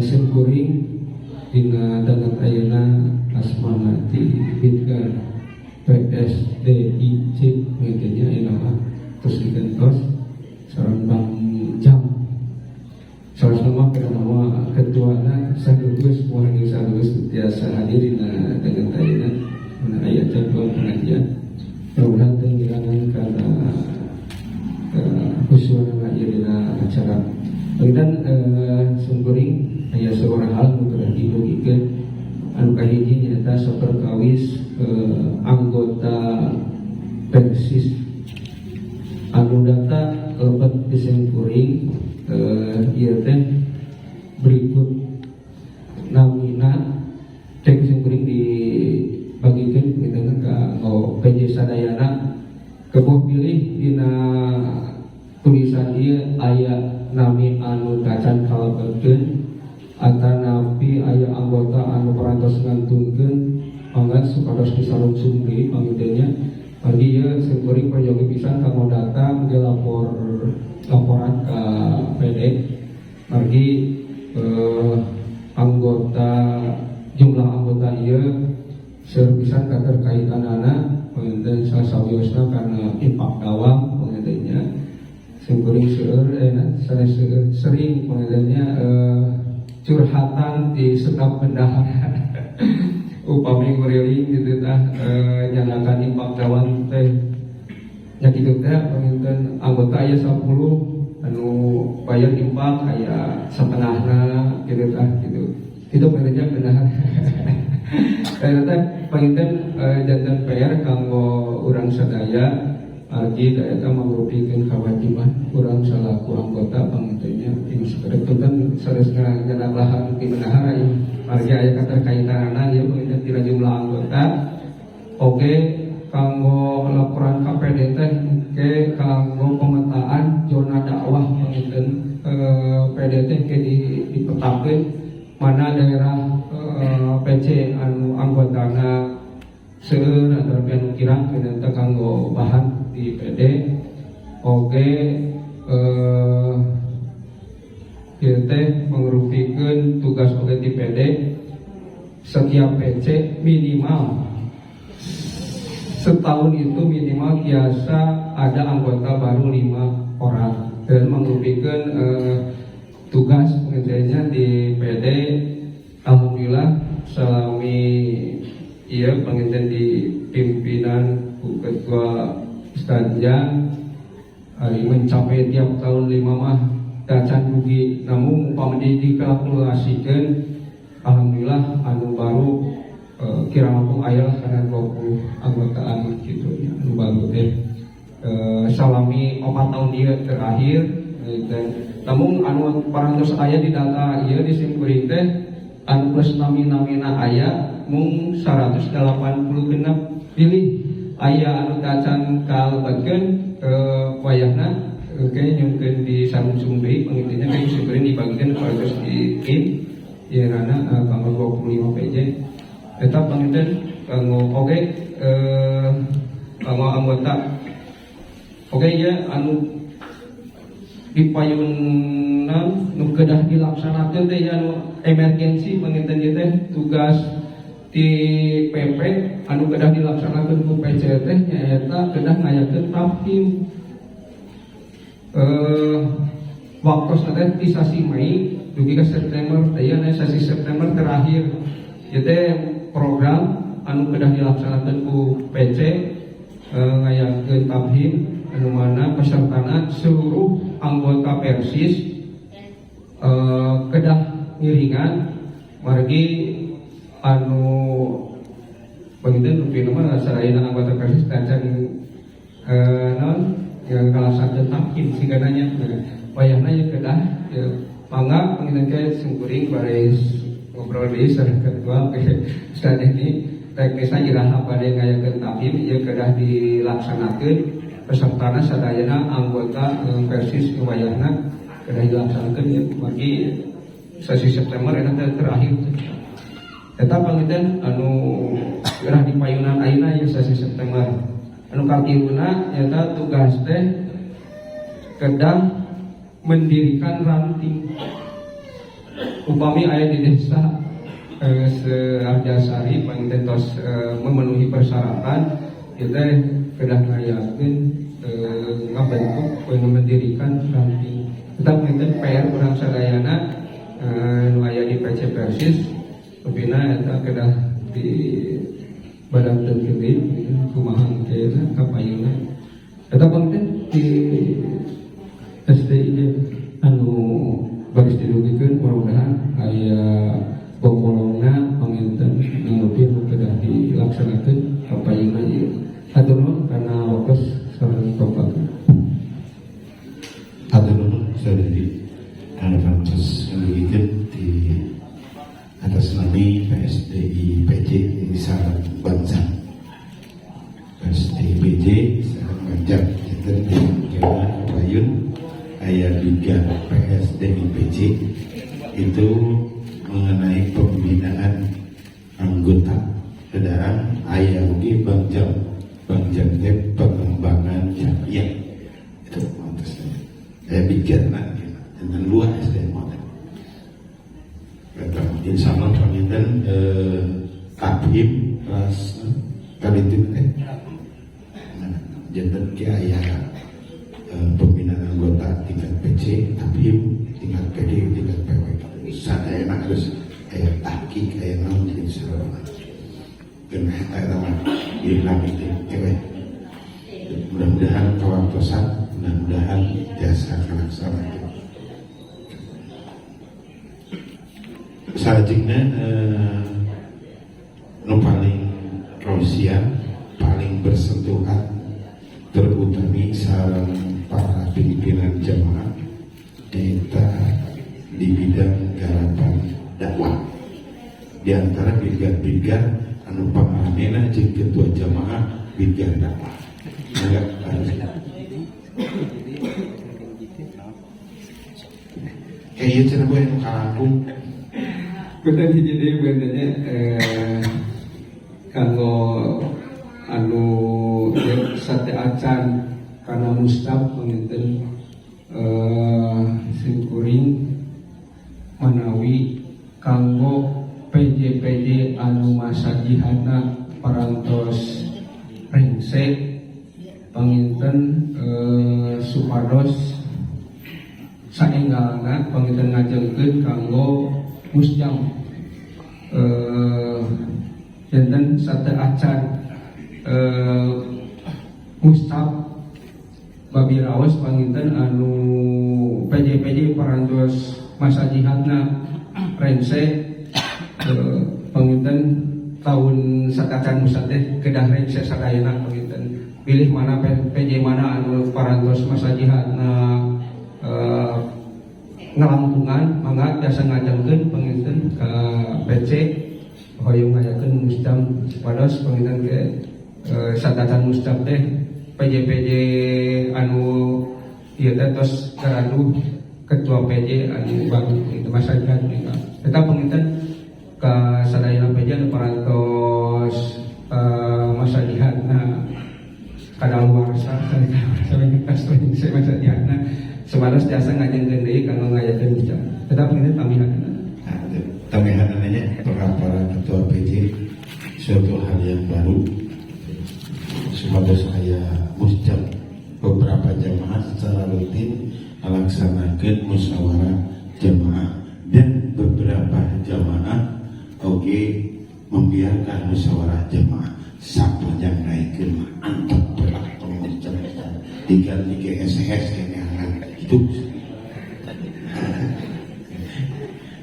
Simkuring dina dangan ayeuna asmana ti Bidgar PSDIC ngeukeunnya ayeuna mah terus digentos sareng Bang Jam. Salah nama kena nama ketuana sadugus muhadir sadugus tiasa hadir dina dangan ayeuna mun aya jadwal pengajian. Mudah-mudahan teu ngirangan kana khusyukna ieu dina acara. Dan sumkuring aya seorang hal nu keur dibugikeun anu kahiji nyaeta saperkawis anggota Persis anu data lebet di sumkuring ieu teh berikut namina cek sumkuring dibagikeun kitu ka PJ sadayana keueuh pilih dina tulisan ieu aya nami anu kacan kalabekeun atanapi aya anggota anu parantos ngantungkeun mangga supados disalungsung deui pangeudeunnya bagi ieu seukuring prayogi pisan kanggo datang laporan ka PD margi anggota jumlah anggota ieu seueur pisan katerkaitanana panginten sasawiosna karena impak dawam pangintennya seukuring seueur sering pangintennya curhatan di setap bendahara upami nguriling gitu tah nyanakan impak dawan teh nya kitu teh panginten anggota aya 10 anu bayar impak aya setengahna gitu tah gitu itu pangintennya bendahara eta teh panginten janten PR kanggo urang sadaya Algi eta mangrupikeun kewajiban urang salaku anggota pangintennya inu sakedepunten saresna nyanaglahan di bendahara ieu margi aya katerkaitanana ieu panginten tina jumlah anggota oge kanggo laporan KPD teh ke kanggo pemetaan zona dakwah panginten PD teh ke dipetakeun mana daerah PC anu anggotana seueur atau anu kirang teh kanggo bahan di PD oge ieu teh mangrupikeun tugas oge di PD setiap PC minimal setahun itu minimal biasa ada anggota baru 5 orang dan mangrupikeun tugas pengerjaannya di PD. Alhamdulillah salami ieu panginten di pimpinan ketua Ustadzan hari mencapai tiap tahun 5 mah dacan rugi namun umpama dikalkulasikeun alhamdulillah anu baru kira mampu aya kana 20 anggotaan kitu nya anu baru teh salami 4 tahun dia terakhir dan namun anu parantos aya di data ieu di simkuring teh anu plus namina aya mung 186 pilih aya anu dacan kalebatkeun wayahna nyungkeun di Samsung deui pangintennya ke simkuring dibagikeun parantos di tim yeuna kanggo 25 PJ eta panginten kanggo oge kanggo anggota oge ya anu dipayunna nu kedah dilaksanakeun teh anu emergensi panginten ieu teh tugas di PP anu kedah dilaksanakeun ku PC teh nyaeta kedah ngayakeun tafhim waktosna teh di sasi Mei dugi ka September teh aya sasi September terakhir ieu teh program anu kedah dilaksanakeun ku PC ngayakeun tafhim anu mana pesertana seluruh anggota Persis kedah ngiringan margi anu panginten rupi nama sarayana anggota Persis dacan non yang kalasan tafhim sigananya wayahna ya kedah mangga pengen ke sungkuring baris ngobrol di sareng ketua Ustaz ini teknisnya iraha pada ngayakeun tabim ieu kedah dilaksanakeun pesertana sadayana anggota Persis wayahna kedah dilaksanakeun ya bagi sesi September eta terakhir. Eta panginten anu gerah di payunan ayeuna ya sesi September. Anu katiluna eta tugas teh kedah mendirikan ranting. Upami aya di desa Searjasari panginten tos memenuhi persyaratan ieu teh kedah ngayakeun ngabentuk mendirikan ranting. Eta panginten PR urang sadayana nu aya di PC Persis pembina eta kedah di badan terkini kumaha kayaknya kapayuna eta panginten di SDI anu baris dilugikeun mudah-mudahan aya bongkolongna panginten nganupi nu kedah dilaksanakeun kapayuna ieu hatur nuhun kana waktos sareng Bapak. Hatur nuhun sadari anu pantos ngaluikeun di atas nami PSDI PJ di Sarang Banjar. PSDI PJ Sarang Banjar itu kira Bayun aya liga PSDI PJ itu mengenai pembinaan anggota kendaraan aya ugi Banjar pengembangan jamiah itu pantasnya aya bigana dengan luas dan model. Insya Allah panginten Kabhim kelas kalitin jantan kia aya pembinaan anggota tingkat PC, Kabhim tingkat PD, tingkat PW. Sadayana harus aya tahqiq aya naon jadi sarana. Kena aya nama ilang itu kewe. Mudah-mudahan kawantosan, mudah-mudahan jasa kalaksana. Salajengna nu paling rosian paling bersentuhan terutami sareng para pimpinan jamaah kita di bidang garapan dakwah di antara bigar-bigar anu pangaranena jeung ketua jamaah bigar dakwah kayak cenah bae nu kalangkung Kemudian jadi benernya kanggo anu sate acan karena mustaf penginten singkuring manawi kanggo PJ anu masa jihadna parantos rengsek penginten supados saenggalna penginten ngajengkeun kanggo musjam jantan sate acan mustaf babi rawas panginten anu PJ parantos masa jihadna rense panginten tahun sakacan mustaf teh kedah rense sadayana panginten pilih mana PJ mana anu parantos masa jihadna ngalampungan mangga jasa ngajengkeun panginten ka PC hoyong ngayakeun musjam pados panginten ke sadatan musjam teh PJ anu ieu teh tos karandu ketua PJ anu baru itu masakan kita eta panginten ka sadayana PJ anu parantos masa jihadna kadaluarsa sampai kasih masa jihadna sebatas jasa ngajengkeun deui kanggo ngayakeun musjam. Tetap ini tambahan. Tambahan namanya para ketua PJ suatu hal yang baru. Sebagai saya musjam beberapa jamaah secara rutin melaksanakan musyawarah jamaah dan beberapa jamaah membiarkan musyawarah jamaah sampai yang naikkan antar berak pengurus tinggal di GSS yang itu.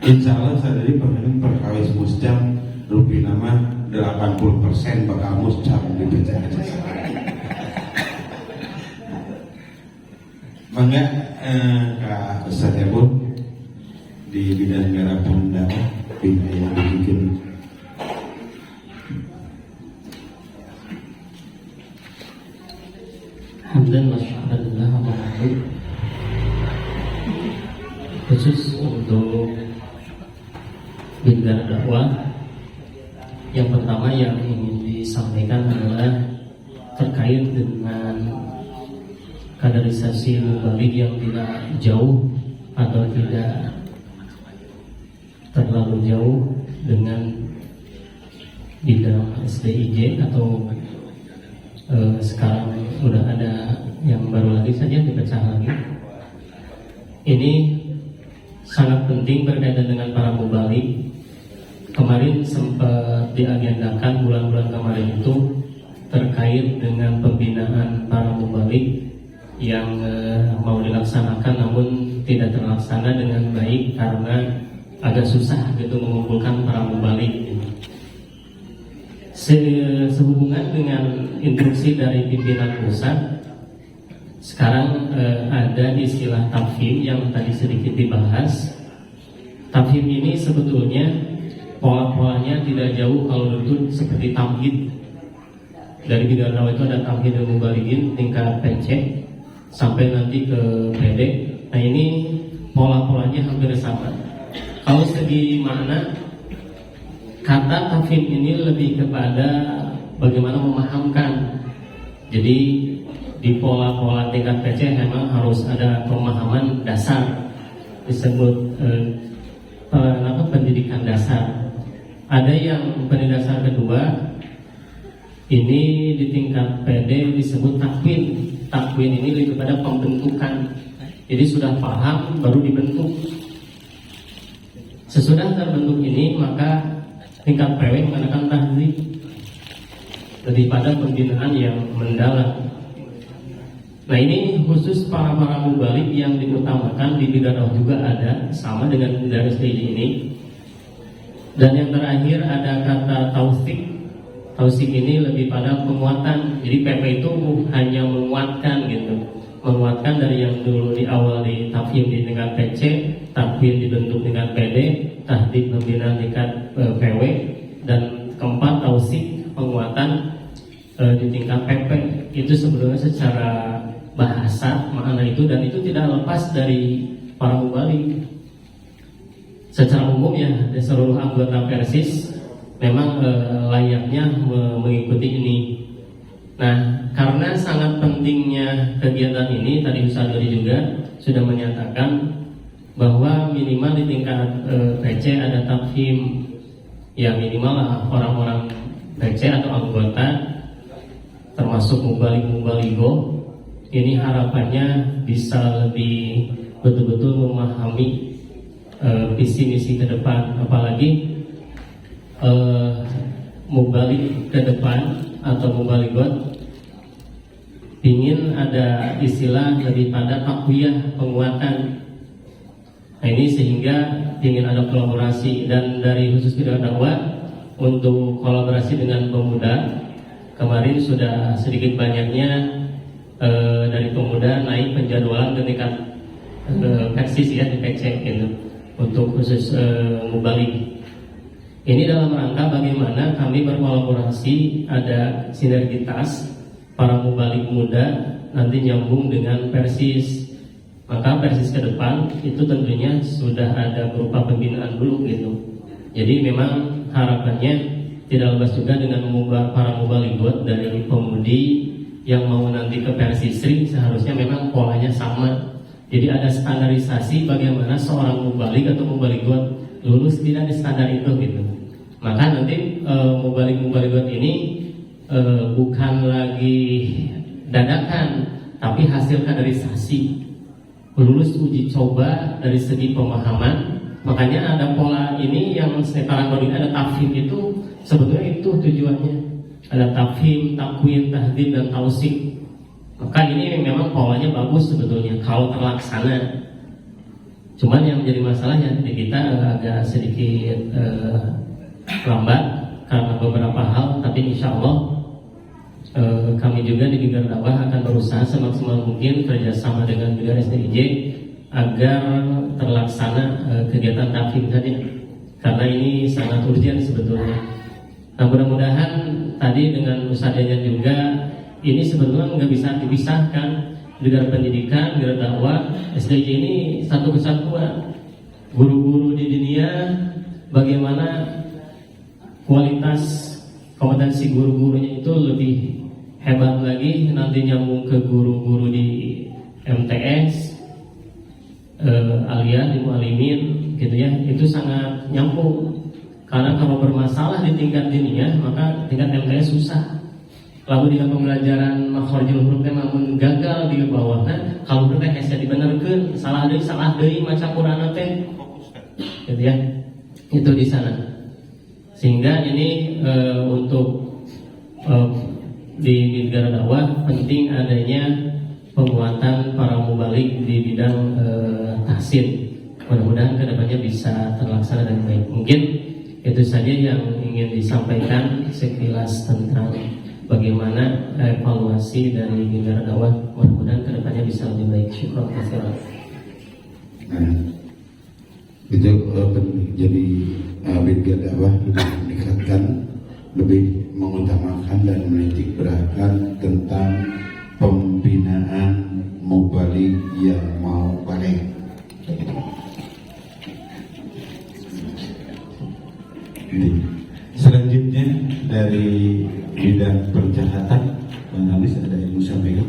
Insya Allah sadari pemimpin perkawis musjam rupi nama 80% bakal musjam di BCS. Mangga Kak Ustaz Ebun di bidang merah pandang bina yang bikin Hamdan wa syukurillah wa barakatuh. Khusus untuk bidang dakwah, yang pertama yang ingin disampaikan adalah terkait dengan kaderisasi mubalik yang tidak jauh atau tidak terlalu jauh dengan bidang SDIJ atau sekarang sudah ada yang baru lagi saja dipecah lagi. Ini sangat penting berkaitan dengan para mubalik. Kemarin sempat diagendakan bulan-bulan kemarin itu terkait dengan pembinaan para mubalik yang mau dilaksanakan namun tidak terlaksana dengan baik karena agak susah gitu mengumpulkan para mubalik. Sehubungan dengan instruksi dari pimpinan pusat, sekarang ada istilah tafhim yang tadi sedikit dibahas. Tafhim ini sebetulnya pola-polanya tidak jauh kalau dulu seperti tamhid. Dari bidang dakwah itu ada tamhid dan mubalikin tingkat PC sampai nanti ke PD. Nah ini pola-polanya hampir sama. Kalau segi makna, kata tafhim ini lebih kepada bagaimana memahamkan. Jadi di pola-pola tingkat PC memang harus ada pemahaman dasar, disebut pendidikan dasar. Ada yang pendidikan dasar kedua, ini di tingkat PD disebut takwin. Takwin ini lebih kepada pembentukan. Jadi sudah paham baru dibentuk. Sesudah terbentuk ini maka tingkat PW mengadakan tahdzib daripada pembinaan yang mendalam. Nah ini khusus para mubalik yang diutamakan di bidang dakwah juga ada sama dengan dari SDIJ ini. Dan yang terakhir ada kata tausik. Tausik ini lebih pada penguatan. Jadi PP itu hanya menguatkan gitu, menguatkan dari yang dulu di awal di tafhim di tingkat PC, takwin dibentuk tingkat PD, tahdid pembinaan tingkat PW, dan keempat tausik penguatan di tingkat PP. Itu sebenarnya secara bahasa makna itu, dan itu tidak lepas dari para mubalik. Secara umum ya seluruh anggota Persis memang layaknya mengikuti ini. Nah, karena sangat pentingnya kegiatan ini, tadi Ustaz Dodi juga sudah menyatakan bahwa minimal di tingkat PC ada tafhim, ya minimal lah orang-orang PC atau anggota termasuk mubalik-mubaligo ini harapannya bisa lebih betul-betul memahami visi misi ke depan, apalagi mubalik ke depan atau mubaligot ingin ada istilah lebih pada takwiyah, penguatan. Nah ini sehingga ingin ada kolaborasi, dan dari khusus bidang dakwah untuk kolaborasi dengan pemuda kemarin sudah sedikit banyaknya dari pemuda naik penjadwalan ke tingkat Persis ya di PC gitu, untuk khusus mubalik. Ini dalam rangka bagaimana kami berkolaborasi, ada sinergitas para mubalik muda nanti nyambung dengan Persis. Maka Persis ke depan itu tentunya sudah ada berupa pembinaan dulu gitu. Jadi memang harapannya tidak lepas juga dengan mengubah para mubaligot dari pemudi yang mau nanti ke Persisri, seharusnya memang polanya sama. Jadi ada standarisasi bagaimana seorang mubalik atau mubaligot lulus tidak di standar itu gitu. Maka nanti mubalik-mubaligot ini bukan lagi dadakan, tapi hasil kaderisasi, lulus uji coba dari segi pemahaman. Makanya ada pola ini yang sekarang baru ada tafhim, itu sebetulnya itu tujuannya. Ada tafhim, takwin, tahdid, dan tausik. Maka ini memang polanya bagus sebetulnya kalau terlaksana. Cuman yang menjadi masalahnya di kita agak sedikit lambat karena beberapa hal, tapi insya Allah kami juga di bidang dakwah akan berusaha semaksimal mungkin kerjasama dengan bidang SDIJ agar terlaksana kegiatan taklim saja, karena ini sangat urgent sebetulnya. Nah, mudah-mudahan tadi dengan Ustadz Yayan juga ini sebetulnya nggak bisa dipisahkan. Negara pendidikan, negara dakwah, SDJ ini satu kesatuan. Guru-guru di dunia, bagaimana kualitas kompetensi guru-gurunya itu lebih hebat lagi, nanti nyambung ke guru-guru di MTS, aliyah, di mualimin, gitu ya, itu sangat nyambung. Karena kalau bermasalah di tingkat dunia, maka tingkat MTS susah. Lalu dengan pembelajaran makhorijul huruf namun gagal di bawah, kalau kita hanya dibenarkan salah deui maca Quran teh, gitu ya, itu di sana. Sehingga ini untuk di negara dakwah penting adanya penguatan para mubalik di bidang tahsin. Mudah-mudahan kedepannya bisa terlaksana dengan baik. Mungkin itu saja yang ingin disampaikan sekilas tentang bagaimana evaluasi dari negara dakwah. Mudah-mudahan kedepannya bisa lebih baik. Syukur kasih. Itu jadi bidang dakwah lebih meningkatkan, lebih mengutamakan dan menitik beratkan tentang pembinaan mubalik yang mau balik. Selanjutnya dari bidang percakapan, Bang Amis ada yang mau sampaikan?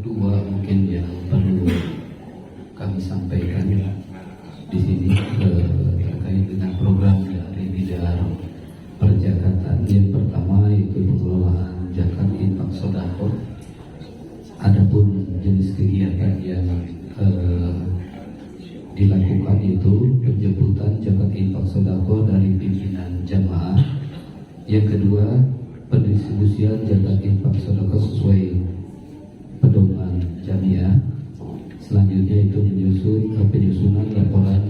Dua mungkin yang perlu kami sampaikan di sini terkait dengan program dari bidang perjakatan. Yang pertama itu pengelolaan zakat infak sedekah. Adapun jenis kegiatan yang dilakukan itu penjemputan zakat infak sedekah dari pimpinan jamaah. Yang kedua, pendistribusian zakat infak sedekah sesuai pedoman jamiah. Selanjutnya itu penyusunan laporan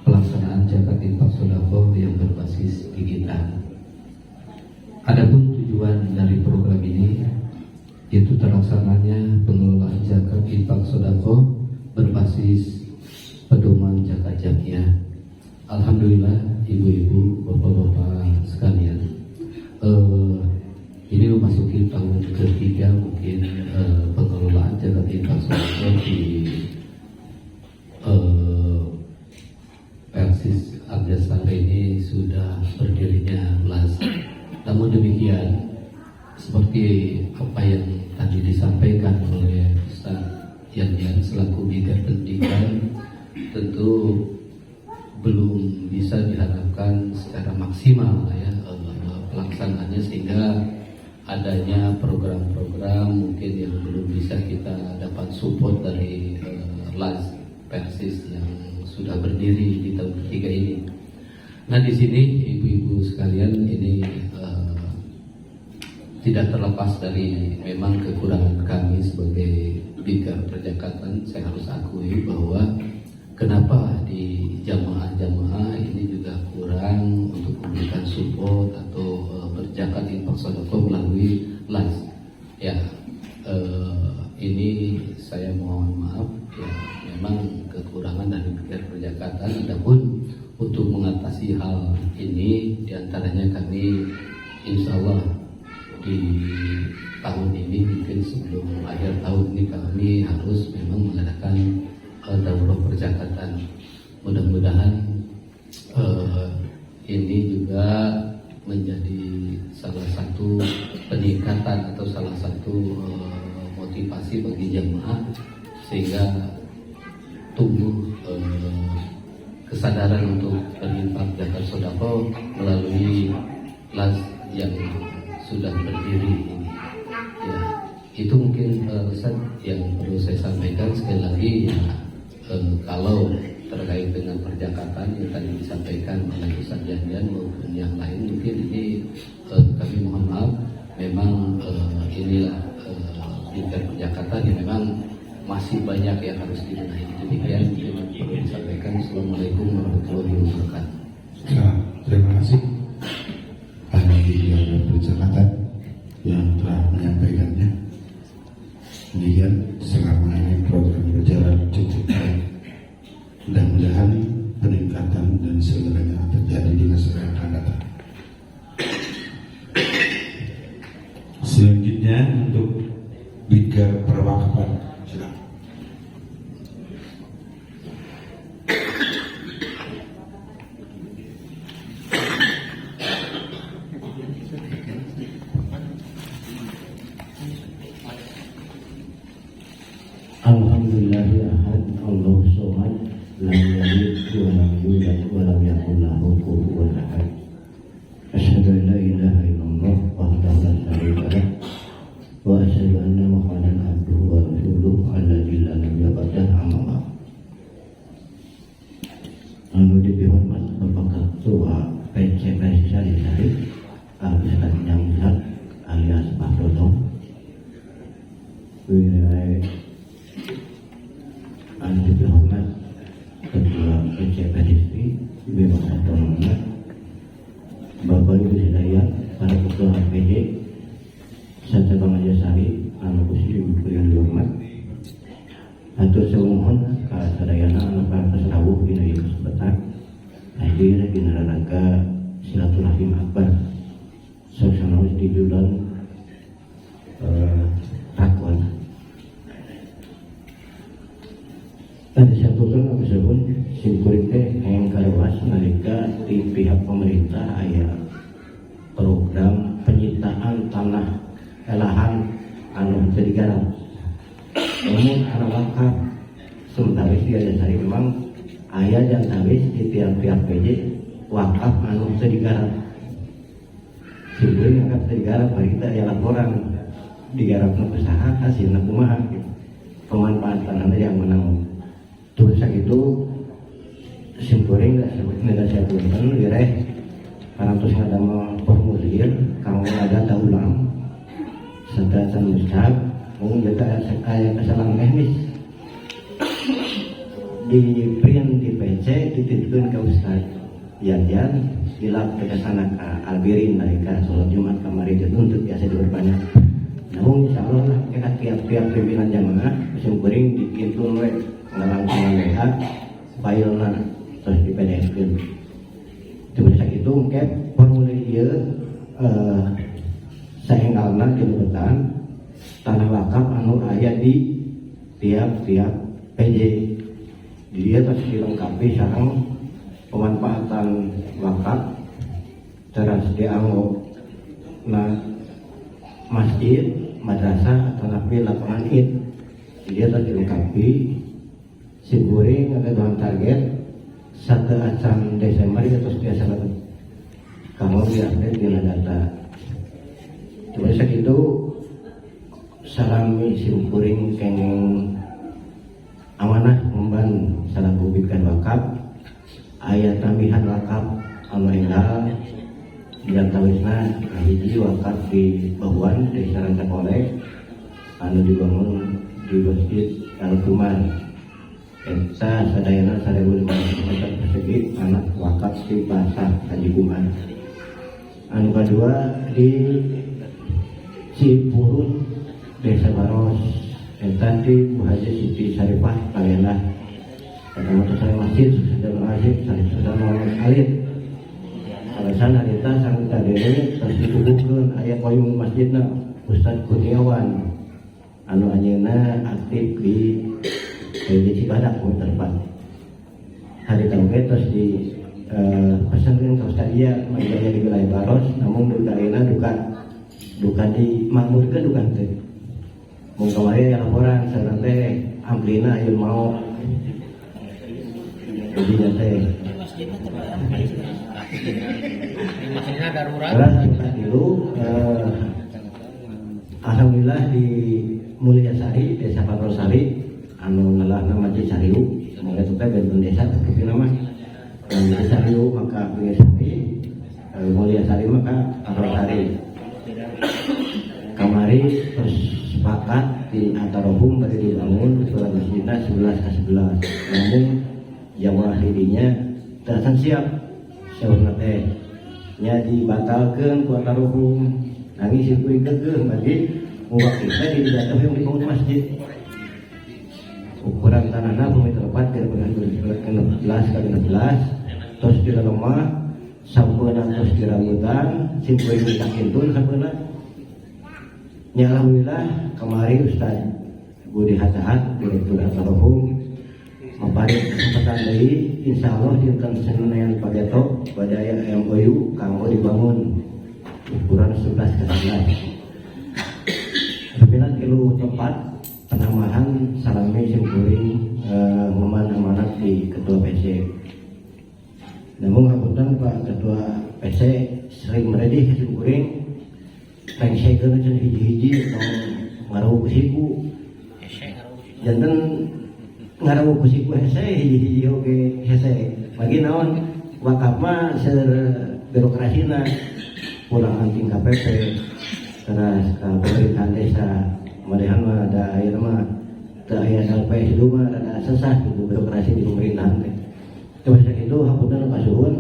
pelaksanaan zakat infak sedekah yang berbasis digital. Adapun tujuan dari program ini yaitu terlaksananya pengelolaan zakat infak sedekah berbasis pedoman zakat jamiah. Alhamdulillah, ibu-ibu, bapak-bapak sekalian, ini memasuki tahun ketiga mungkin pengelolaan zakat infak sedekah di Persis Abdesar ini sudah berdirinya LAS. Namun demikian, seperti apa yang tadi disampaikan oleh Ustaz Yan selaku bidang pendidikan, tentu belum bisa diharapkan secara maksimal ya pelaksanaannya, sehingga adanya program-program mungkin yang belum bisa kita dapat support dari LAS Persis yang sudah berdiri di tahun ketiga ini. Nah, di sini ibu-ibu sekalian, ini tidak terlepas dari memang kekurangan kami sebagai bidang perjakatan. Saya harus akui bahwa kenapa di jamaah-jamaah ini juga kurang untuk memberikan support atau berzakat infak sedekah melalui LAS. Ya, ini saya mohon maaf ya, memang kekurangan dari bidang perjakatan. Adapun untuk mengatasi hal ini, diantaranya kami insya Allah di tahun ini, mungkin sebelum akhir tahun ini, kami harus memang mengadakan daurah perjakatan. Mudah-mudahan ini juga menjadi salah satu peningkatan atau salah satu motivasi bagi jamaah, sehingga tumbuh kesadaran untuk berinfak zakat sedekah melalui LAS yang sudah berdiri ini. Ya, itu mungkin Ustaz yang perlu saya sampaikan. Sekali lagi ya, kalau terkait dengan perjakatan yang tadi disampaikan oleh Ustaz Jahdian maupun yang lain, mungkin ini kami mohon maaf, memang inilah tingkat perjakatan yang memang masih banyak yang harus dibenahi. Demikian yang perlu disampaikan. Assalamualaikum warahmatullahi wabarakatuh. Ya, terima kasih ahli perjakatan yang telah menyampaikannya. Kemudian selama ini program berjalan cukup baik. Mudah-mudahan peningkatan dan segalanya terjadi di masa yang akan datang. Selanjutnya untuk Bidgar Perwakapan, silakan. Alhamdulillahirrahman Allah somad lam yalid wa lam yulad wa lam yakul lahu kufuwan ahad. Asyhadu an la ilaha illallah wahdahu la syarika lah wa asyhadu anna Muhammadan abduhu wa rasuluhu alladzi la nabiyya ba'dahu amma ba'd. Anu dihormat Bapak Ketua PCP Sari Ustaz Jamzat alias Pak Dodo, anu dihormat Ketua PCP Bebas Autonomia, Bapak Ibu Sedaya, para Ketua PJ, serta Pengajasari, anu Muslim yang dihormat. Atur semohon kasadayana anu kasrawuh dina ieu kesempatan hadir dina rangka silaturahim akbar saksana di bulan Rakwan. Tadi satukan abisapun simkuring teh yang karewas nalika di pihak pemerintah aya program penyitaan tanah lahan anu teu digarap. Namun anak wakaf sementara dia dasari memang ayah dan tawis di tiap-tiap PJ wakaf anu teu digarap. Simkuring anggap teu digarap, bari kita aya laporan digarapna usaha hasilna kumaha pemanfaatan yang menang. Tulisan itu simpuring nggak sebutnya saya tuliskan direh karena terus ada mau formulir kamu ada ulang serta mustab mungkin kita ayat kesalahan teknis di print di PC dititipkan ke Ustaz Yan silap ke sana ke Albirin mereka sholat Jumat kemarin itu untuk biasa diperbanyak. Namun insya Allah kita tiap-tiap pimpinan jamaah simpuring dikitung ngalangsung mereka filenya terus di PDF-kan. Tulisan itu mungkin formulir ieu saenggalna dilebetan tanah wakaf anu aya di tiap-tiap PJ. Dia terus dilengkapi sareng pemanfaatan wakaf terus dianggo masjid, madrasah, atau lapangan id. Dia terus dilengkapi simpuring ngagaduhan target 1 Desember terus biasa banget kamu diupdate di data. Cuma segitu salami simpuring kenging amanah memban salam bubitkan wakaf ayat tambihan wakaf anu enggal dan tawisna hiji wakaf di Bahuan di Saranta Kolek anu dibangun di Masjid Al-Kuman. Eta sadayana 1.500 meter persegi anak wakaf di Pasar Haji Kuman. Anu kedua di Cipurut Desa Baros eta di Bu Haji Siti Sarifah kalianlah eta motor saya masjid sudah masjid sudah Muhammad Khalid. Alasan harita sang tadene terus dikukuhkeun aya koyung masjidna Ustaz Kurniawan anu anjeunna aktif di Cibadak terdepan. Hari tahu terus di pesankan ke Ustaz dia menjadi di wilayah Baros, namun duka di makmurkan duka teh. Mau kemarin yang laporan sekarang teh amplina yang mau jadi teh. Masjidnya darurat. Terus dulu alhamdulillah di Mulyasari Desa Patrosari anu ngelah nama Cisariu mengenai tukar dari desa seperti nama desa Riu maka Pinggir Mulia Sari maka Arosari kamari terus sepakat di Atarohum pada dibangun setelah masjidnya 11 ke 11 namun jamaah dirinya terasa siap sebenarnya teh nya dibatalkan ku Atarohum nangis itu gegeh bagi uang kita di datang yang dibangun masjid ukuran tanahnya bumi terlepas dari 16 ke 16 terus di rumah sampuna terus di rambutan simpul minta kintun sampuna ya alhamdulillah kemarin Ustaz Budi Hatahat Direktur Atarohum memberi kesempatan dari insya Allah dinten Senin Pageto pada MOU kanggo dibangun ukuran 11 ke 11 pimpinan tilu tempat penambahan salami simpuling amanat di Ketua PC namun ngapunten Pak Ketua PC sering meredih simpuling saya kena jadi hiji-hiji atau ngaruh kusiku jantan ngaruh kusiku hese hiji-hiji oke hese bagi naon wakaf mah ser birokrasina pulang anting KPP terus ke pemerintahan desa malihan mah ada aya mah teu aya LPS dulu mah ada sesah gitu birokrasi di pemerintahan teh terus itu hapunten kasuhun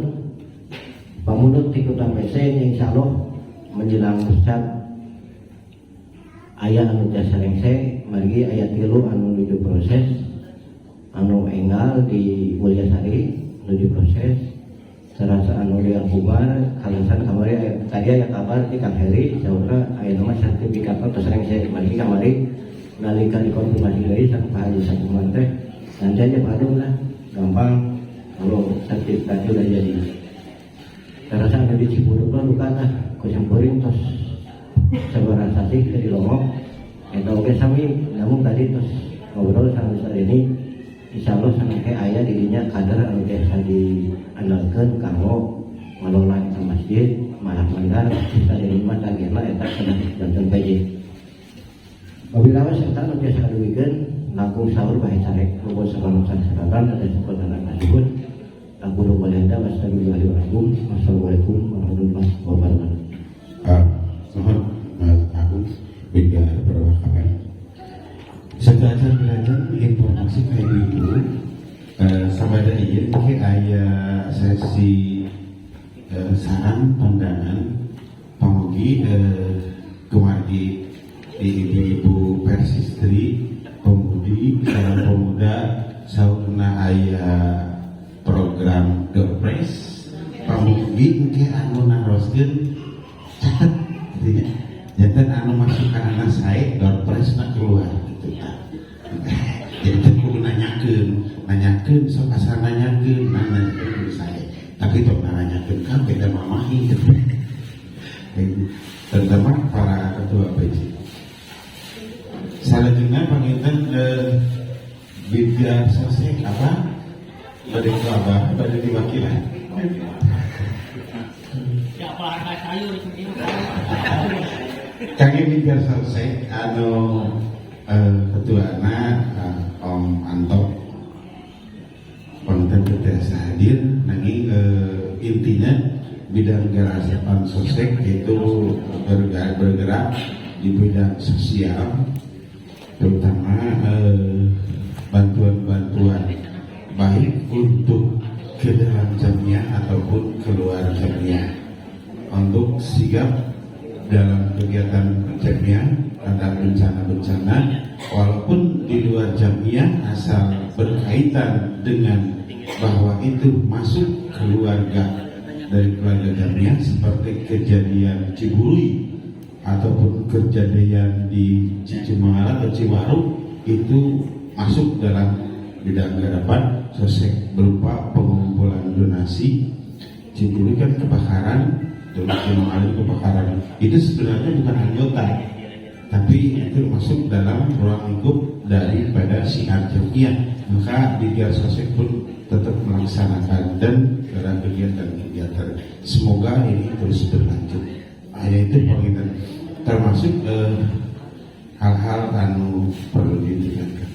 pamundut ti Ketua PC nya insyaallah menjelang Ustaz ayat anu jasa rengse margi ayat 3 anu menuju proses anu enggal di Mulyasari menuju proses serasa anu di Alkubar kalasan kamari tadi aya kabar di Kang Heri saudara aya nama sertifikat tos rengse margi kamari nalika dikonfirmasi deui sang Pak Haji Sakuman teh nanti aja padung lah gampang kalau sertifikat udah jadi terasa ada di Cibuduk lah luka lah kucampurin terus sebarang sasih di Lombok eta oke sami namun tadi terus ngobrol sama Ustaz ini insya Allah sampai ayah dirinya kader anu biasa diandalkan kanggo ngelola eta masjid malah mandar kita dari rumah targetna eta dan PJ Wabillahi serta nu biasa kaduwikeun langkung sahur bae carek nuhun salamatan sadatan ada sekolah anak nasibun aku nu balenda wassalamualaikum warahmatullahi wabarakatuh. Mohon Agung juga perwakilan. Sejajar belajar informasi kayak gitu sampai dari ini ada sesi saran pandangan pamugi kemargi ibu persistri pemudi salam pemuda sauna aya program Doorpress pamugi ke anu naroskeun catet gitu ya jantan anu masuk ke anak saya Doorpress nak keluar gitu jadi itu kudu nanyakeun sok asal nanyakeun ke saya tapi tok nanyakeun kan beda mamahi gitu terutama para ketua PJ selanjutnya panginten Bidya Sosek apa dari Kelabah dari diwakilan kami Bidya Sosek anu ketuana Om Anto konten kita hadir nanging intinya bidang Garasepan Sosek itu bergerak di bidang sosial terutama bantuan-bantuan baik untuk ke dalam jamiah ataupun keluar jamiah untuk sigap dalam kegiatan jamiah ada bencana-bencana walaupun di luar jamiah asal berkaitan dengan bahwa itu masuk keluarga dari keluarga jamiah seperti kejadian Cibului ataupun kejadian di Cicimala atau Ciwaru itu masuk dalam bidang garapan sosek berupa pengumpulan donasi. Cibului kan kebakaran, Cicimala kebakaran itu sebenarnya bukan anggota tapi itu masuk dalam ruang lingkup daripada siar jamiah maka di biar sosek pun tetap melaksanakan dan dalam kegiatan-kegiatan semoga ini terus berlanjut. Itu pengingat termasuk hal-hal anu perlu ditingkatkan.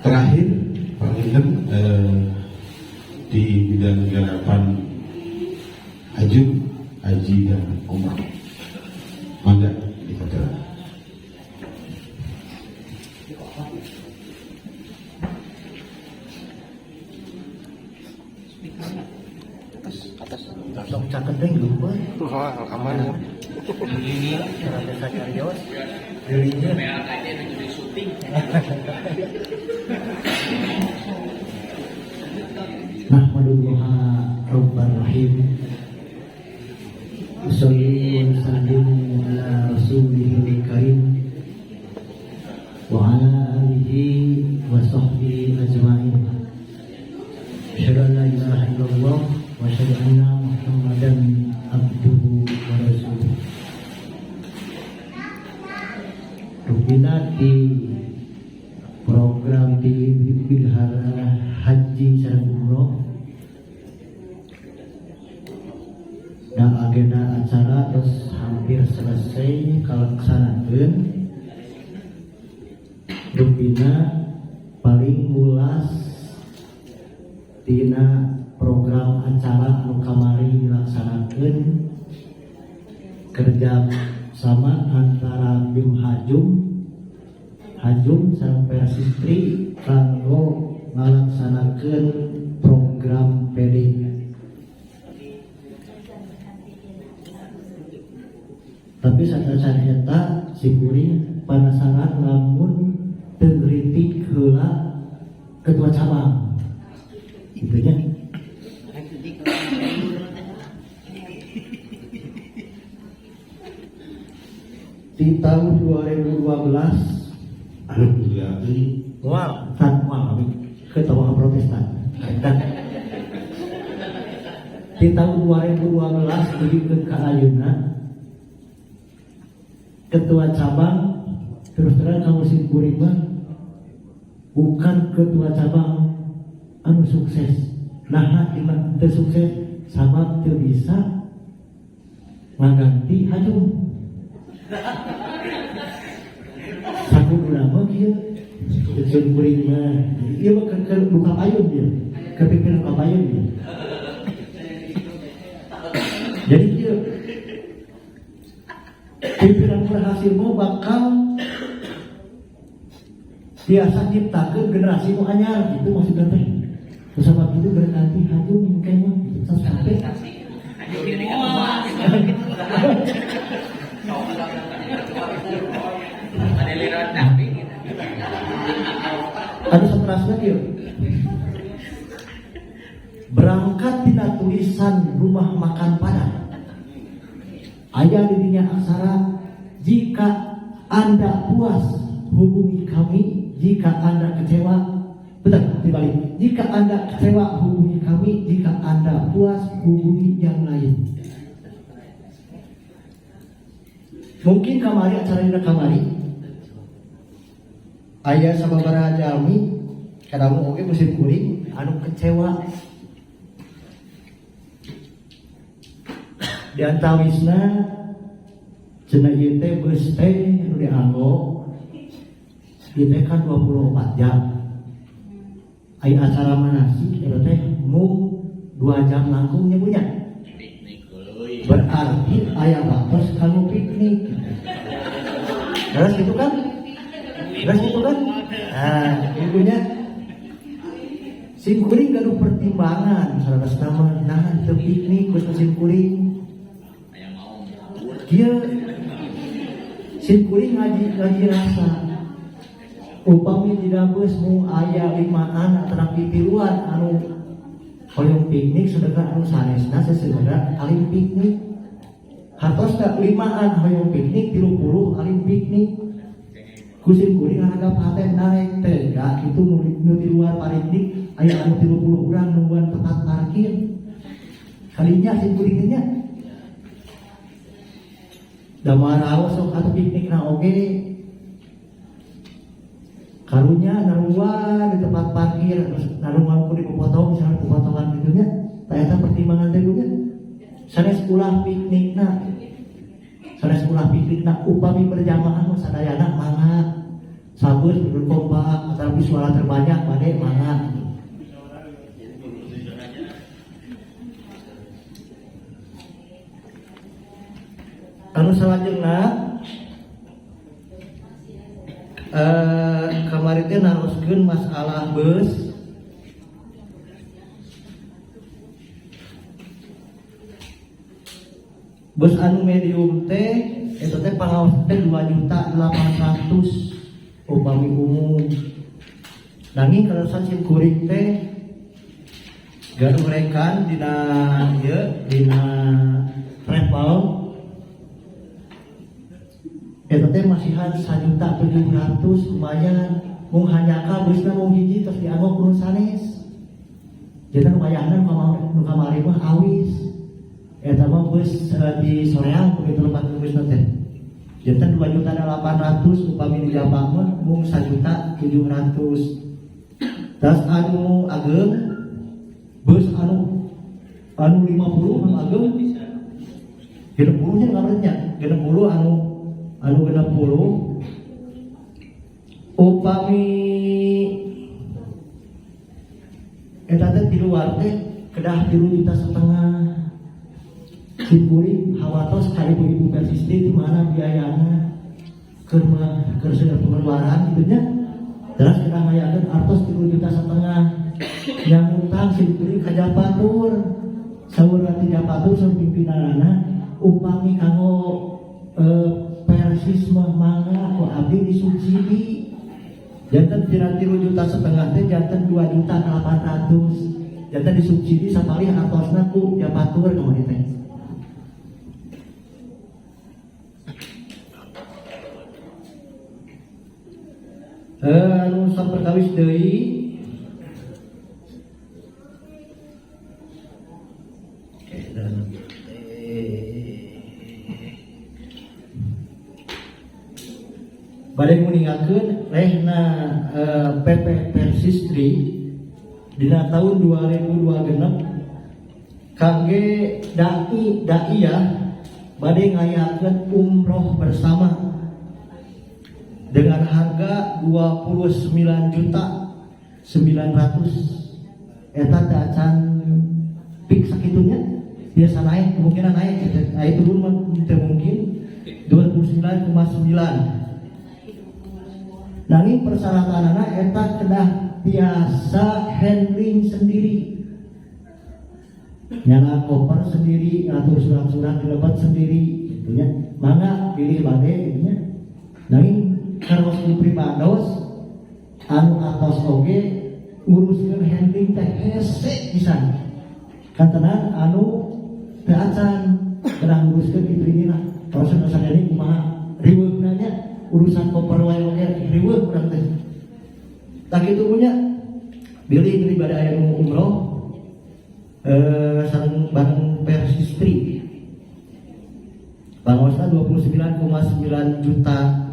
Terakhir panginten di bidang garapan haji dan umrah. Mangga dipersilakan. Sok caket deh lupa. Aman. Nahmadullaha Rabban Rahim. Usolli wa sallimu ala Rasulihil Karim wa ala alihi wa sahbihi ajma'in. Asyhadu an la ilaha illallah wa asyhadu anna Muhammadan abduhu wa rasuluh. Rubina di program di Bidhara Haji sareng Umroh dan agenda acara terus hampir selesai kalaksanakeun. Rubina paling mulas dina program acara anu kamari dilaksanakeun kerja sama antara Bim Hajum sareng Persistri kanggo ngalaksanakeun program PD. Tapi saat eta si kuring penasaran lamun teu ngritik heula ketua cabang. Gitu nya. Di tahun 2012 Alhamdulillah kami ketua Protestan. Di tahun 2012 dibikeun ka ayeuna ketua cabang terus terang kamu si kuring mah bukan ketua cabang anu sukses. Nah, iman teu sukses sabab teu bisa ngaganti Hajum. Sakudu nama kieu keun kuring mah ieu mah ke buka payun dia kepimpinan buka payun dia. Jadi kieu pimpinan berhasil mau bakal biasa ciptakeun generasi nu anyar gitu maksudna teh. Terus sabab itu berganti Hajum mungkin mah sampai ada seterusnya dia berangkat tina tulisan rumah makan Padang aya dirinya aksara, jika Anda puas hubungi kami, jika Anda kecewa dibalik, jika Anda kecewa hubungi kami, jika Anda puas hubungi yang lain. Mungkin kamari acara ini kamari aya sababaraha jalmi kadamu oge musim kuring anu kecewa di antawisna cenah ieu teh beus teh anu dianggo ieu teh kan 24 jam aya acara manasik eta teh mung 2 jam langkung nya punya berarti aya batos kanggo piknik. Terus itu kan? Nah, ibunya sim kuring gaduh pertimbangan salah nama nah teu piknik geus sim kuring. Kieu sim kuring ngaji rasa. Upami tidak beus mung aya 5an atau pitiluan anu hoyong piknik sedekah anu sanesna sesegera alim piknik. Hartosna 5an hoyong piknik 30 alim piknik. Kusim kuring harga paten naik teh da kitu nu di luar piknik aya anu 30 urang nungguan tempat parkir. Kalinya sim kuring nya da maraos sok atuh piknikna oge karunya narua di tempat parkir narua ku dipotong misalnya potongan gitu nya eta pertimbangan teh nya sanes ulah piknikna upami berjamaah mah sadayana mangga sabeus berkompak tapi suara terbanyak bade mangga Anu salajengna kemarin teh naroskeun masalah bus anu medium teh eta teh pangaos teh 2.800.000 upami umum. Nanging karosan sim kuring teh gadurekan dina travel eta teh masihan 1.700.000 lumayan. Mung hanyaka busna mung hiji terus dianggo kudu sanes. Jadi lumayanan nu kamari mah awis. Eta mah bus di soreang begitu tempat busna teh. Jadi 2.800.000 upami di Jabang mah mung 1.700.000. Tas anu ageng bus anu 50 anu ageng 60 nya ngarannya 60 anu 60 upami eta teh di luar teh kedah 3,5 juta Simpuri hawatos ka ibu-ibu persistri di mana biayana keur pengeluaran gitu nya. Terus kita ngayakeun artos 3,5 juta yang utang simpuri ka Japatur saur ti Japatur saur pimpinanana upami kanggo persis mangga ku abdi disubsidi janten 3,5 juta teh janten 2.800.000 janten disubsidi sapalih artosna ku Japatur kemana teh. Anu saperkawis deui bade nguningakeun rehna PP Persistri dina tahun 2026 kangge dai ya bade ngayakeun umroh bersama dengan harga 29.900.000 eta teh acan pik sakitunya biasa naik kemungkinan naik turun mah mungkin 29,9. Nanging persyaratanana eta kedah biasa handling sendiri nyana koper sendiri ngatur surat-surat dilebat sendiri gitunya mangga pilih bade gitunya. Nanging karos pribados anu atos oge nguruskeun handling teh hese pisan kantenan anu teu acan kedah nguruskeun kitu inilah proses sadari kumaha riweuna nya urusan koper wae oge riweuh urang teh tak kitu punya bilih daripada aya nu umroh sareng bareng Persistri bangosna 29,9 juta.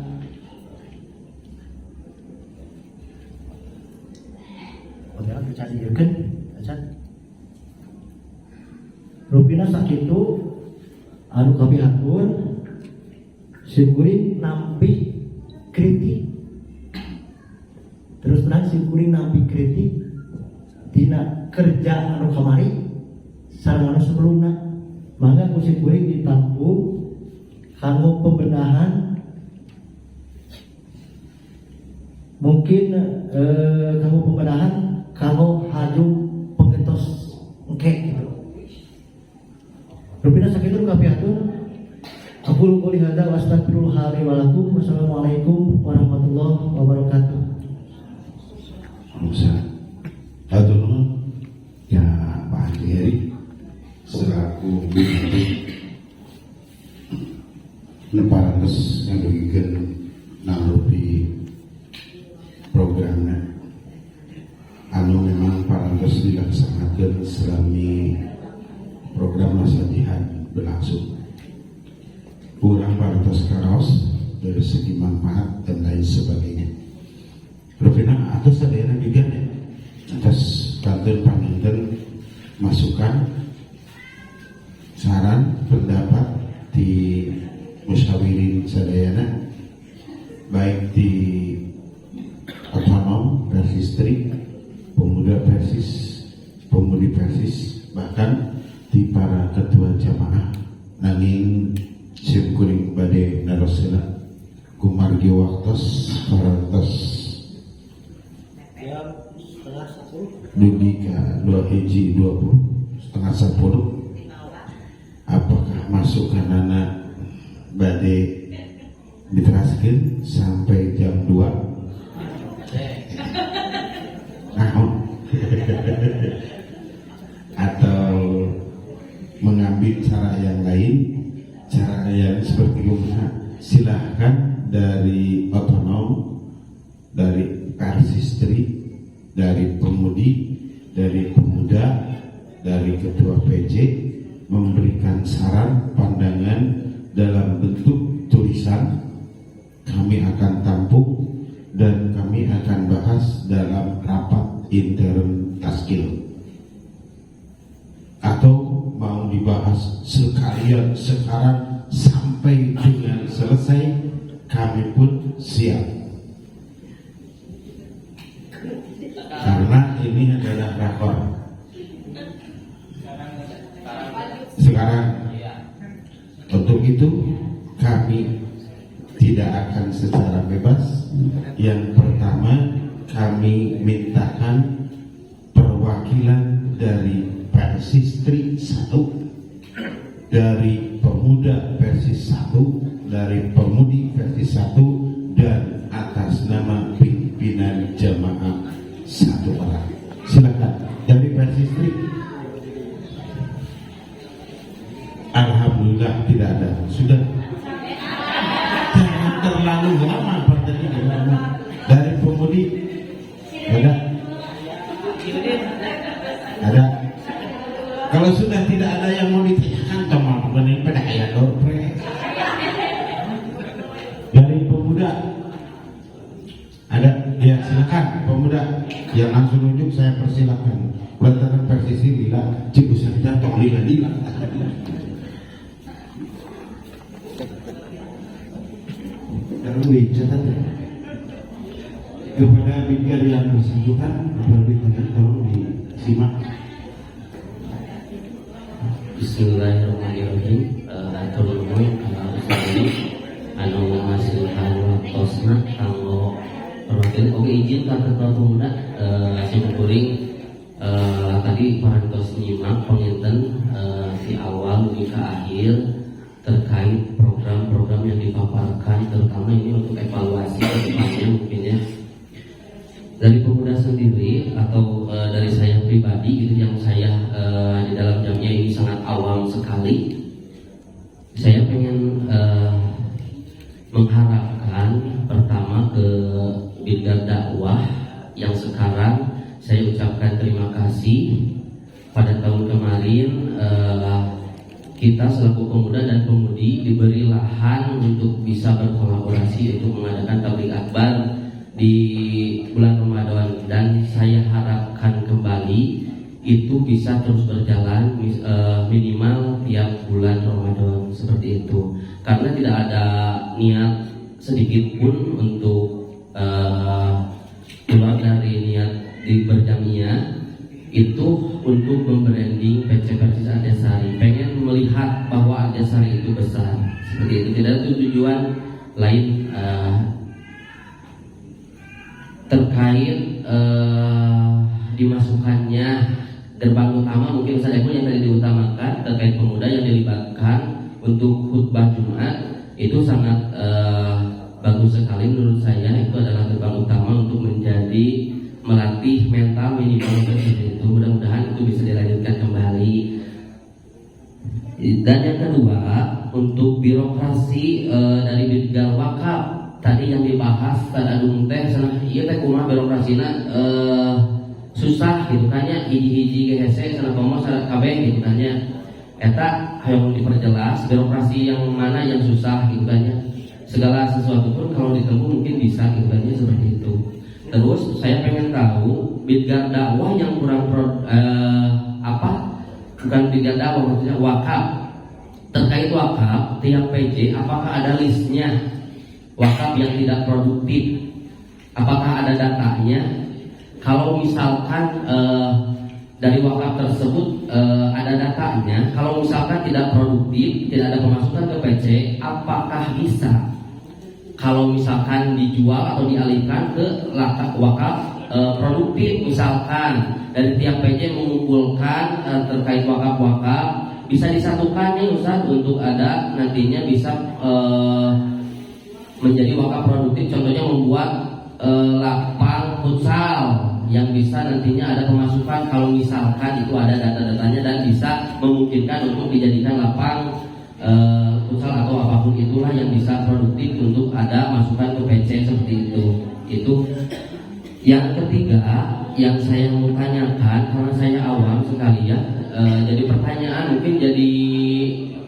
Carikan, rupina sakitu anu kapihatur sikuring nampi kritik terus terang sikuring nampi kritik dina kerja anu kamari sareng anu sebelumna maka ku sikuring ditampung kanggo pembenahan mungkin kanggo pembenahan kalau haju penggetos engke gitu. Rupina sakitu kapiatur. Aqulu qouli hadza wa astaghfirullah li wa lakum. Wassalamualaikum warahmatullahi wabarakatuh. Hatur ya Pak Heri selaku bupati neparantos yang bikin nangrupi programnya anu memang parantos dilaksanakan selami program masa jihad berlangsung. Kurang parantos karos dari segi manfaat dan lain sebagainya. Rupina atas sadayana juga ya atas bantuan paminten masukan saran pendapat di musyawirin sadayana baik di otonom Persistri pemuda Persis, pemudi Persis, bahkan di para ketua jamaah nanging simkuring dugi ke 2 hiji 20 setengah 10 apakah masukan anak badai diteraskan sampai jam 2 atau mengambil cara yang lain, cara yang seperti mana? Silahkan dari otonom, dari persistri, dari pemudi, dari pemuda, dari ketua PJ memberikan saran, pandangan dalam bentuk tulisan. Kami akan tampung dan kami akan bahas dalam rapat intern taskil. Atau mau dibahas sekalian sekarang sampai dengan selesai, kami pun siap. Karena ini adalah rakor. Sekarang untuk itu kami tidak akan secara bebas. Yang pertama, kami mintakan perwakilan dari Persistri 1, dari pemuda Persis 1, dari pemudi Persis 1, dan atas nama pimpinan jamaah 1 orang. Silakan dari Persistri. Alhamdulillah tidak ada. Sudah. Jangan terlalu lama pertanyaan. Dari pemudi ada. Ada. Kalau sudah tidak ada yang mau ditanyakan, teman-teman ini pada ayat dompet. Dari pemuda ada, ya silakan pemuda yang langsung nunjuk saya persilakan. Lantaran persisi lila, cikgu saya tong lila. Lalu dicatat kepada bingkai yang bersangkutan, berikutnya tolong disimak. Bismillahirrahmanirrahim. Atur nuhun anu menghasilkan tosna kanggo perwakilan. Oke, izin ka ketua pemuda simkuring tadi parantos nyimak penginten di awal hingga ke akhir terkait program-program yang dipaparkan, terutama ini untuk evaluasi ke depannya mungkin ya. Dari pemuda sendiri atau dari saya pribadi gitu, yang saya di dalam jamnya ini sangat awam sekali. Saya pengen mengharapkan pertama ke bidang dakwah yang sekarang saya ucapkan terima kasih. Pada tahun kemarin kita selaku pemuda dan pemudi diberi lahan untuk bisa berkolaborasi untuk mengadakan tabligh akbar di bulan Ramadan, dan saya harapkan kembali itu bisa terus berjalan minimal tiap bulan Ramadan seperti itu, karena tidak ada niat sedikit pun untuk keluar dari niat di berjamiah itu untuk membranding PC Persis Ardesari, pengen melihat bahwa Ardesari itu besar seperti itu, tidak ada tujuan lain terkait dimasukkannya gerbang utama. Mungkin saja pun yang tadi diutamakan terkait pemuda yang dilibatkan untuk khutbah Jumat itu sangat bagus sekali menurut saya. Itu adalah gerbang utama untuk menjadi melatih mental minimal seperti itu. Mudah-mudahan itu bisa dilanjutkan kembali. Dan yang kedua, untuk birokrasi dari Bidgal Wakaf tadi yang dibahas tadadung teh sana ieu teh kumaha birokrasina susah gitu kan nya, hiji-hiji GHC sana komo sana kabeh gitu kan nya. Eta hayang diperjelas birokrasi yang mana yang susah gitu kan nya. Segala sesuatu pun kalau ditempuh mungkin bisa gitu kan nya, seperti itu. Terus saya pengen tahu bidgar dakwah yang kurang bukan bidgar dakwah, maksudnya wakaf. Terkait wakaf tiap PJ apakah ada listnya? Wakaf yang tidak produktif, apakah ada datanya? Kalau misalkan dari wakaf tersebut ada datanya, kalau misalkan tidak produktif, tidak ada pemasukan ke PC, apakah bisa? Kalau misalkan dijual atau dialihkan ke wakaf produktif, misalkan dari tiap PJ mengumpulkan terkait wakaf-wakaf, bisa disatukan nih Ustaz untuk ada nantinya bisa menjadi wakaf produktif, contohnya membuat lapang futsal yang bisa nantinya ada pemasukan kalau misalkan itu ada data-datanya dan bisa memungkinkan untuk dijadikan lapang futsal atau apapun itulah yang bisa produktif untuk ada masukan ke PC seperti itu. Itu yang ketiga yang saya mau tanyakan karena saya awam sekali ya, jadi pertanyaan mungkin jadi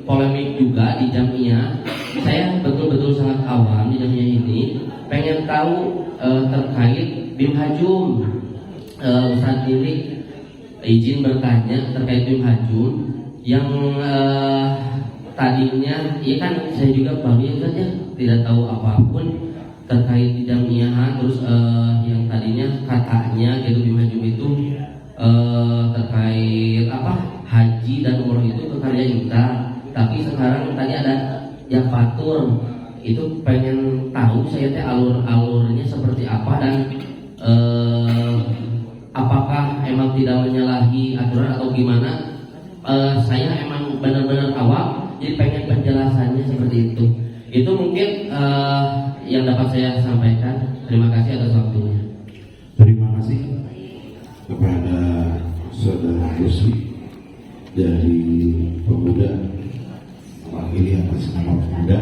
polemik juga di Jamiah. Saya betul-betul sangat awam di Jamiah ini, pengen tahu terkait BIM Hajum. Ustaz ini izin bertanya terkait BIM Hajum yang tadinya, ya kan saya juga baru saja tidak tahu apapun terkait di Jamiah, terus yang tadinya katanya gitu BIM Hajum itu terkait apa haji dan umroh itu ke karya kita, tapi sekarang tadi ada yang fatur itu, pengen tahu saya teh alurnya seperti apa dan apakah emang tidak menyalahi aturan atau gimana. Saya emang benar-benar awam, jadi pengen penjelasannya seperti itu. Itu mungkin yang dapat saya sampaikan. Terima kasih atas waktunya. Terima kasih kepada Saudara Rusli dari Pemuda mewakili atas nama Pemuda,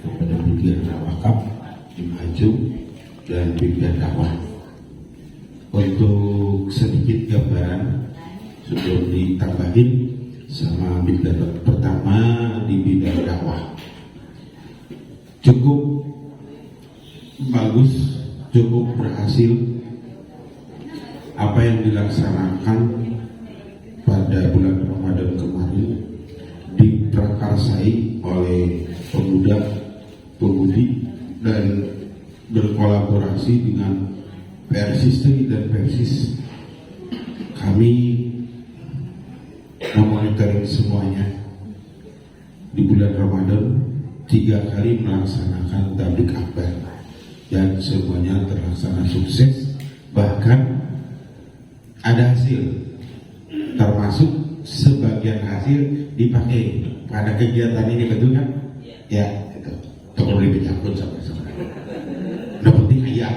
kepada Bidara Wakaf, BIM Hajum dan Bidara Dakwah. Untuk sedikit gambaran sebelum ditambahin sama Bidara pertama di Bidara Dakwah, cukup bagus, cukup berhasil apa yang dilaksanakan pada bulan Ramadan kemarin, diprakarsai oleh pemuda, pemudi dan berkolaborasi dengan Persistri dan Persis. Kami memonitoring semuanya di bulan Ramadan 3 kali melaksanakan tablik akbar dan semuanya terlaksana sukses, bahkan ada hasil, termasuk sebagian hasil dipakai pada kegiatan ini, betul kan? Ya, itu tolong dicampur sama-sama. Nah, penting ayat.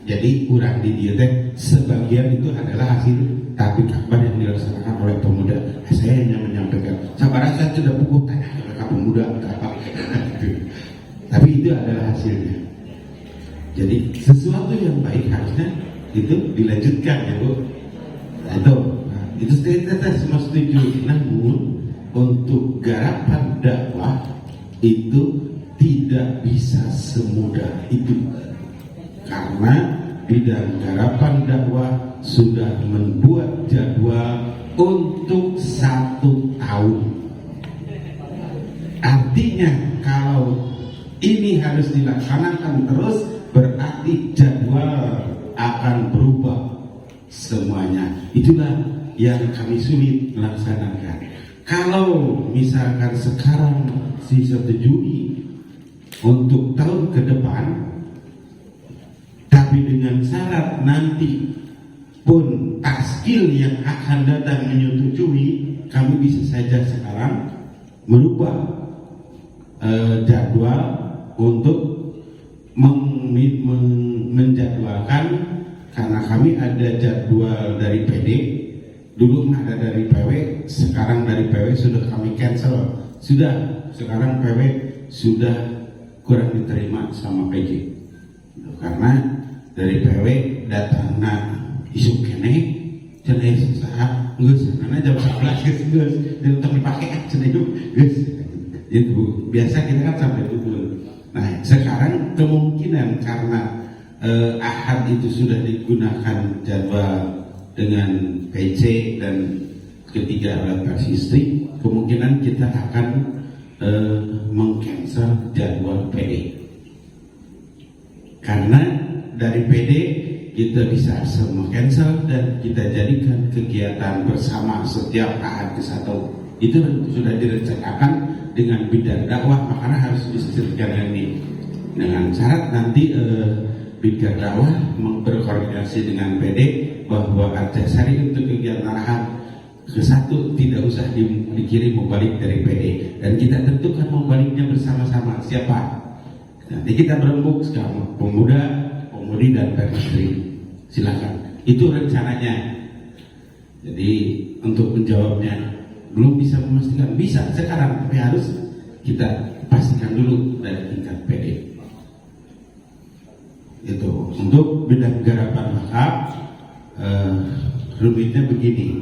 Jadi kurang di dia teh sebagian itu adalah hasil tablik akbar yang dilaksanakan oleh pemuda. Saya hanya menyampaikan. Sabar, saya sudah pukul tanya kepada pemuda apa. Tapi itu adalah hasilnya. Jadi sesuatu yang baik harusnya itu dilanjutkan ya Bu. Nah, itu kita semua setuju. Namun untuk garapan dakwah itu tidak bisa semudah itu, karena bidang garapan dakwah sudah membuat jadwal untuk 1 tahun. Artinya kalau ini harus dilaksanakan terus, berarti jadwal akan berubah semuanya. Itulah yang kami sulit melaksanakan. Kalau misalkan sekarang disetujui untuk tahun ke depan, tapi dengan syarat nanti pun taskil yang akan datang menyetujui, kami bisa saja sekarang merubah jadwal untuk menjadwalkan, karena kami ada jadwal dari PD, dulu ada dari PW, sekarang dari PW sudah kami cancel, sekarang PW sudah kurang diterima sama PJ, karena dari PW datangnya isu kene cenah usaha geus karena jam 11 geus dan untuk dipakai cenah geus itu biasa kita kan sampai dulu. Nah sekarang kemungkinan karena Ahad itu sudah digunakan jadwal dengan PC dan ketiga alat persistri, kemungkinan kita akan mengcancel jadwal PD, karena dari PD kita bisa semua cancel dan kita jadikan kegiatan bersama setiap Ahad ke-1. Itu sudah direncanakan dengan bidang dakwah, makanya harus disediakan ini dengan syarat nanti Bidgar Dakwah berkoordinasi dengan PD bahwa Arjasari untuk kegiatan arahan ke-1 tidak usah dikirim membalik dari PD, dan kita tentukan membaliknya bersama-sama siapa. Nanti kita berembuk sekarang pemuda, pemudi dan peristri. Silakan. Itu rencananya. Jadi untuk menjawabnya belum bisa memastikan, bisa sekarang, tapi harus kita pastikan dulu dari tingkat PD. Itu untuk bidang garapan wakaf. Rumitnya begini,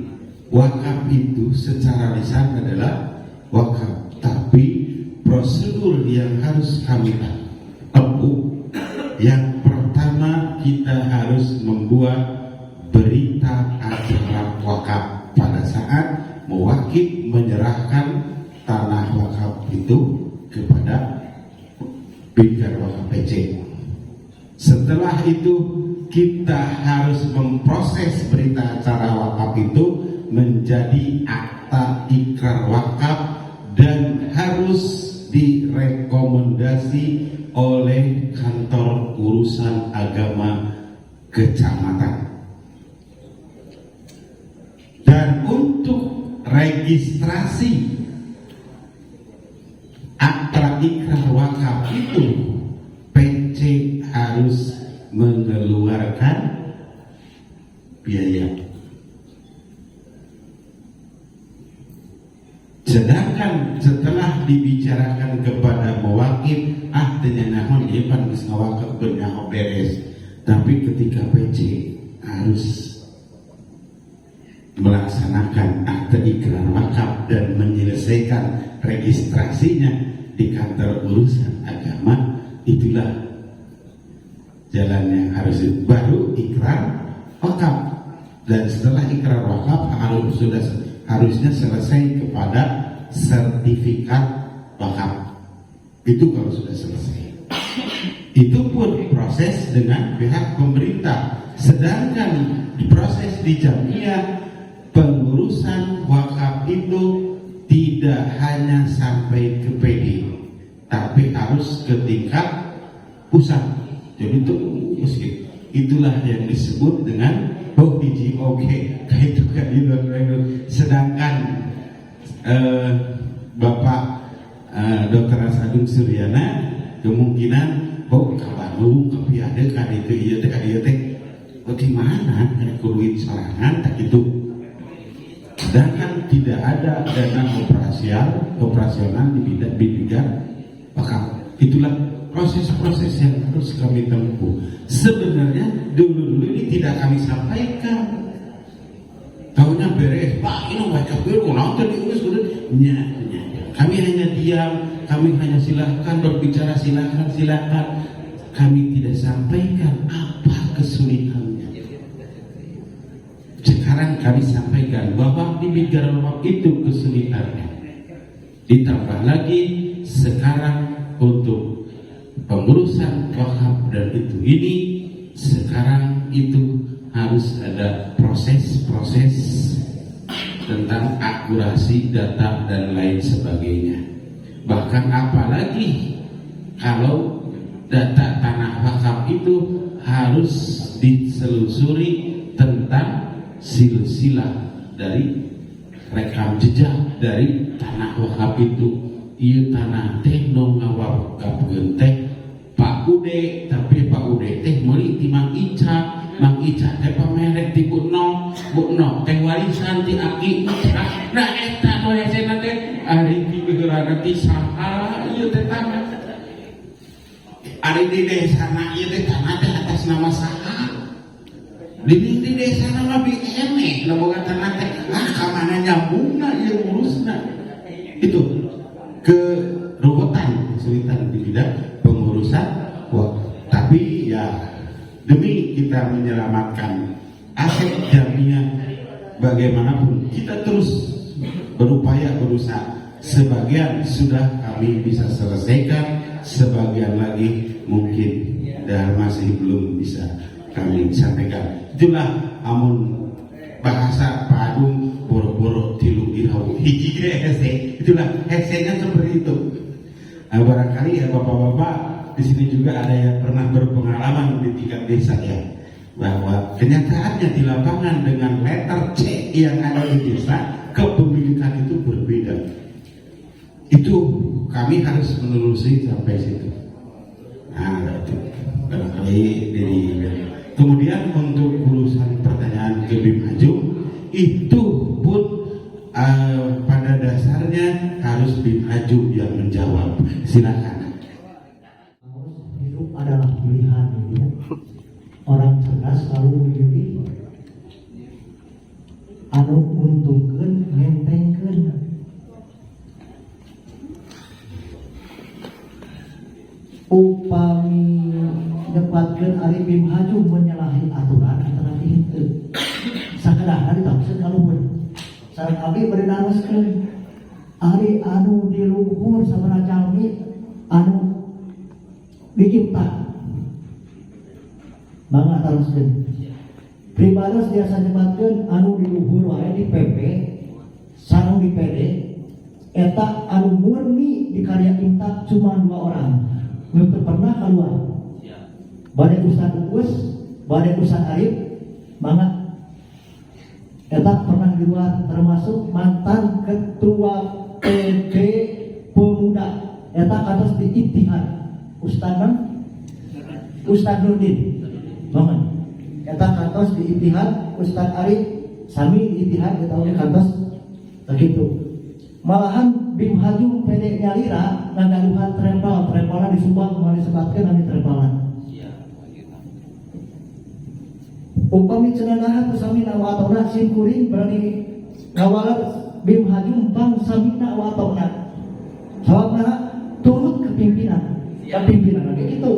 wakaf itu secara lisan adalah wakaf, tapi prosedur yang harus kami tempuh, yang pertama kita harus membuat berita acara wakaf pada saat mewakil menyerahkan tanah wakaf itu kepada Bidgar Wakaf PC. Setelah itu kita harus memproses berita acara wakaf itu menjadi akta ikrar wakaf dan harus direkomendasi oleh kantor urusan agama kecamatan. Dan untuk registrasi akta ikrar wakaf itu PC harus mengeluarkan biaya. Sedangkan setelah dibicarakan kepada mewakil, ternyata naon ieu pan geus ngawakaf beunyaho beres. Tapi ketika PC harus melaksanakan akte ikrar wakaf dan menyelesaikan registrasinya di kantor urusan agama, itulah jalannya harus baru ikrar wakaf. Dan setelah ikrar wakaf harusnya selesai kepada sertifikat wakaf. Itu kalau sudah selesai, itu pun proses dengan pihak pemerintah. Sedangkan proses di Jamiah pengurusan wakaf itu tidak hanya sampai ke PD, tapi harus ke tingkat pusat. Jadi itu itulah yang disebut dengan OPGOK. Itu kan itu. Sedangkan Bapak Dr. Asadun Suryana kemungkinan ke Bandung, ke Piade, kan itu iya teh bagaimana kulit sorangan tak itu. Sedangkan tidak ada dana operasional di bidang wakaf. Itulah proses-proses yang harus kami tempuh. Sebenarnya dulu ini tidak kami sampaikan. Tahunya beres, Pak ini baca dulu, nonton diurus dulu. Kami hanya diam, kami hanya silahkan berbicara, silahkan. Kami tidak sampaikan apa kesulitannya. Sekarang kami sampaikan bahwa di Bidgar Wakaf itu kesulitannya. Ditambah lagi sekarang untuk pengurusan wakaf dan ini sekarang itu harus ada proses tentang akurasi data dan lain sebagainya. Bahkan apalagi kalau data tanah wakaf itu harus ditelusuri tentang silsilah dari rekam jejak dari tanah wakaf itu. Ieu tanah teh nu ngawakafkeun teh Pak Ude, tapi Pak Ude teh meuli ti Mang Ica. Mang Ica teh pamerek ti Bu No teh warisan ti Aki Ica. Nah eta nu hesena teh ari di geurana ti saha ieu teh tanah. Ari di desana ieu teh tanah teh atas nama saha. Di desana mah bi eme nu boga tanah teh ka mana nyambungna ieu urusna. Itu keruwetan kesulitan di bidang pengurusan wakaf. Tapi ya demi kita menyelamatkan aset Jamiah bagaimanapun kita terus berupaya berusaha. Sebagian sudah kami bisa selesaikan, sebagian lagi mungkin dan masih belum bisa kami sampaikan. Itulah amun bahasa Pak Agung boro-boro tilu irau hiji hese. Itulah hesenya seperti itu. Nah, barangkali ya bapak-bapak di sini juga ada yang pernah berpengalaman di tingkat desa ya, bahwa kenyataannya di lapangan dengan letter C yang ada di desa, kepemilikan itu berbeda. Itu kami harus menelusuri sampai situ. Nah, itu barangkali dari. Kemudian untuk urusan pertanyaan ke BIM Hajum, itu pun pada dasarnya harus BIM Hajum yang menjawab. Silakan. Hidup adalah pilihan, ya. Orang cerdas selalu memilih anu untungkeun ngentengkeun. Upami nyepatkeun ari BIM Hajum menyalahi aturan antara henteu. Sakadahna ditafsir kaluhur. Sareng abdi bari naroskeun ari anu di luhur sabaraha jalmi anu dicipta. Mangga taroskeun. Pribados biasa nyebatkeun anu di luhur wae di PP sareng di PD eta anu murni di karya imtak cuma 2 orang. Belum pernah keluar. Badai Ustaz Uus, badai Ustaz Arif, mangga eta pernah di luar, termasuk mantan ketua PB Pemuda eta kados di Ittihad Ustaz Nurdin banget eta kados di Ittihad Ustaz Arif sami di Ittihad eta oge kados begitu. Malahan BIM Hajum PD Nyalira ngagaduhan trempelna di Subang kemarin disebutkeun anu trempelan. Upami cenah sami nawatona sim kuring berani ngawala BIM Hajum pang samina watona. Sababna turut ke pimpinan. Ke pimpinan lagi gitu.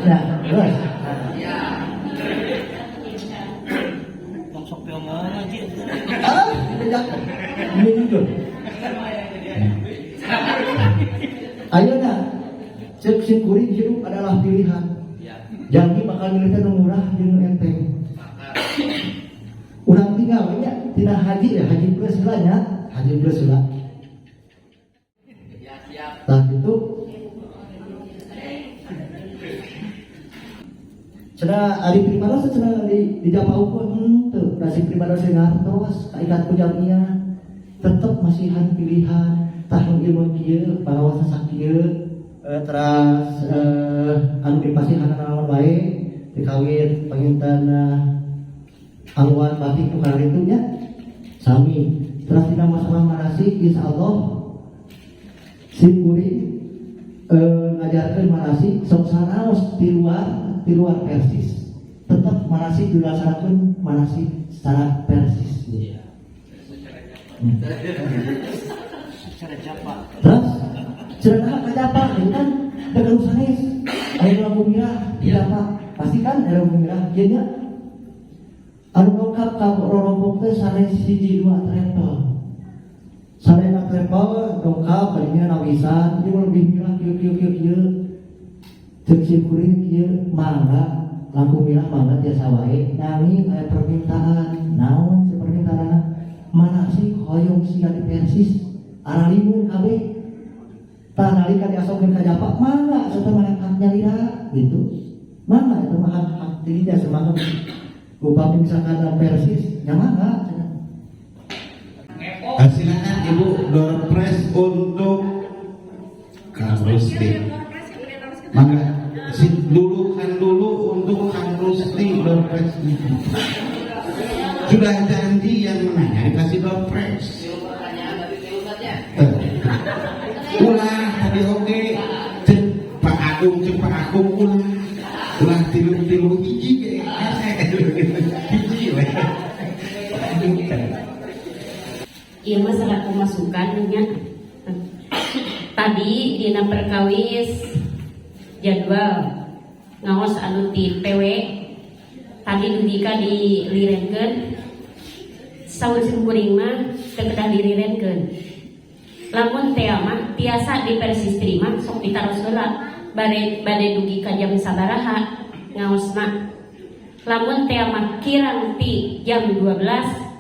Nah, terus. Sok ngomong aja. Tidak. Mundur. Ayeuna cek sim kuring hidup adalah pilihan. Janji bakal milih nu murah jeung enteng. Urang tinggal nya tina haji ya, haji plus heula. Tah itu cenah ari primados cenah di japaukeun teu dasi primados ngartos kaikat ku jamiah tetep masihan pilihan tahun ilmu kieu parawas sakieu teras anu dipasihan naon bae dikawin panginten aluan batik tukar itu nya sami teras dina masalah manasik insyaallah sim kuring ngajarkeun manasik sok sanaos di luar persis tetap manasik dilaksanakeun manasik secara persis. Terus cerita kajapa itu kan dengan sanes air lampu merah dijapa pasti kan air lampu merah jadinya anu lengkap ka rorompok teh sanes 1 2 trempel sarena trempel lengkap kadinya nawisan jadi lebih merah kieu cek sim kuring kieu mangga lampu merah mangga tiasa wae nami aya permintaan naon permintaanna mana sih hoyong sia di persis aralimun kabeh tah nalika diasokeun ka japa mangga satemah hak nyalira gitu mangga eta mah hak dirinya semangat upami misalkan persis nya mangga Silakan Ibu door press untuk Kang Rusdi. Mangga dulukan dulu untuk Kang Rusdi door press. Sudah janji yang menanya dikasih door press. Ulah tadi oke cek Pak Agung ulah tilu hiji hiji we. Ieu mah selaku masukan nya. Tadi dina perkawis jadwal ngaos anu ti PW tadi dudika dilirenkeun saur sim kuring mah teu kedah dilirenkeun. Lamun teh mah tiasa di persistri mah sok ditaros heula bade dugi ka jam sabaraha ngaosna. Lamun teh mah kirang ti jam 12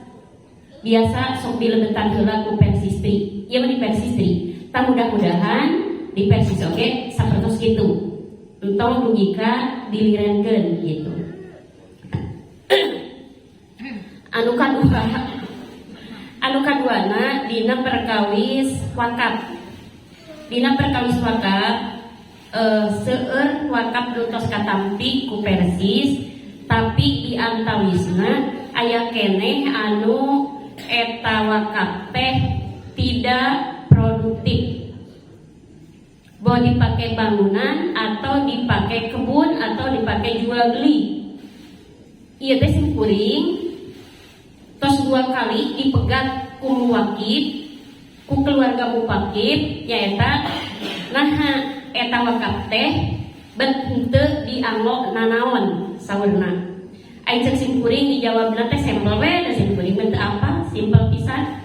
biasa sok dilebetan heula ku persistri. Ieu mah di persistri. Tah mudah-mudahan di persis oge sapertos kitu. entong dugika dilirenkeun gitu. Anu kaduana dina perkawis wakaf. Dina perkawis wakaf seueur wakaf dutos katampi ku Persis, tapi di antawisna aya keneh anu eta wakaf teh tidak produktif. Mau dipakai bangunan atau dipakai kebun atau dipakai jual beli. Ieu teh simkuring tos 2 kali dipegat ku muwakil, ku keluarga mupakib, nyaeta naha eta wakaf teh bet henteu dianggo nanaon saurna. Ai cek simkuring dijawabna teh simpel we, da simkuring teh apa? Simpel pisan.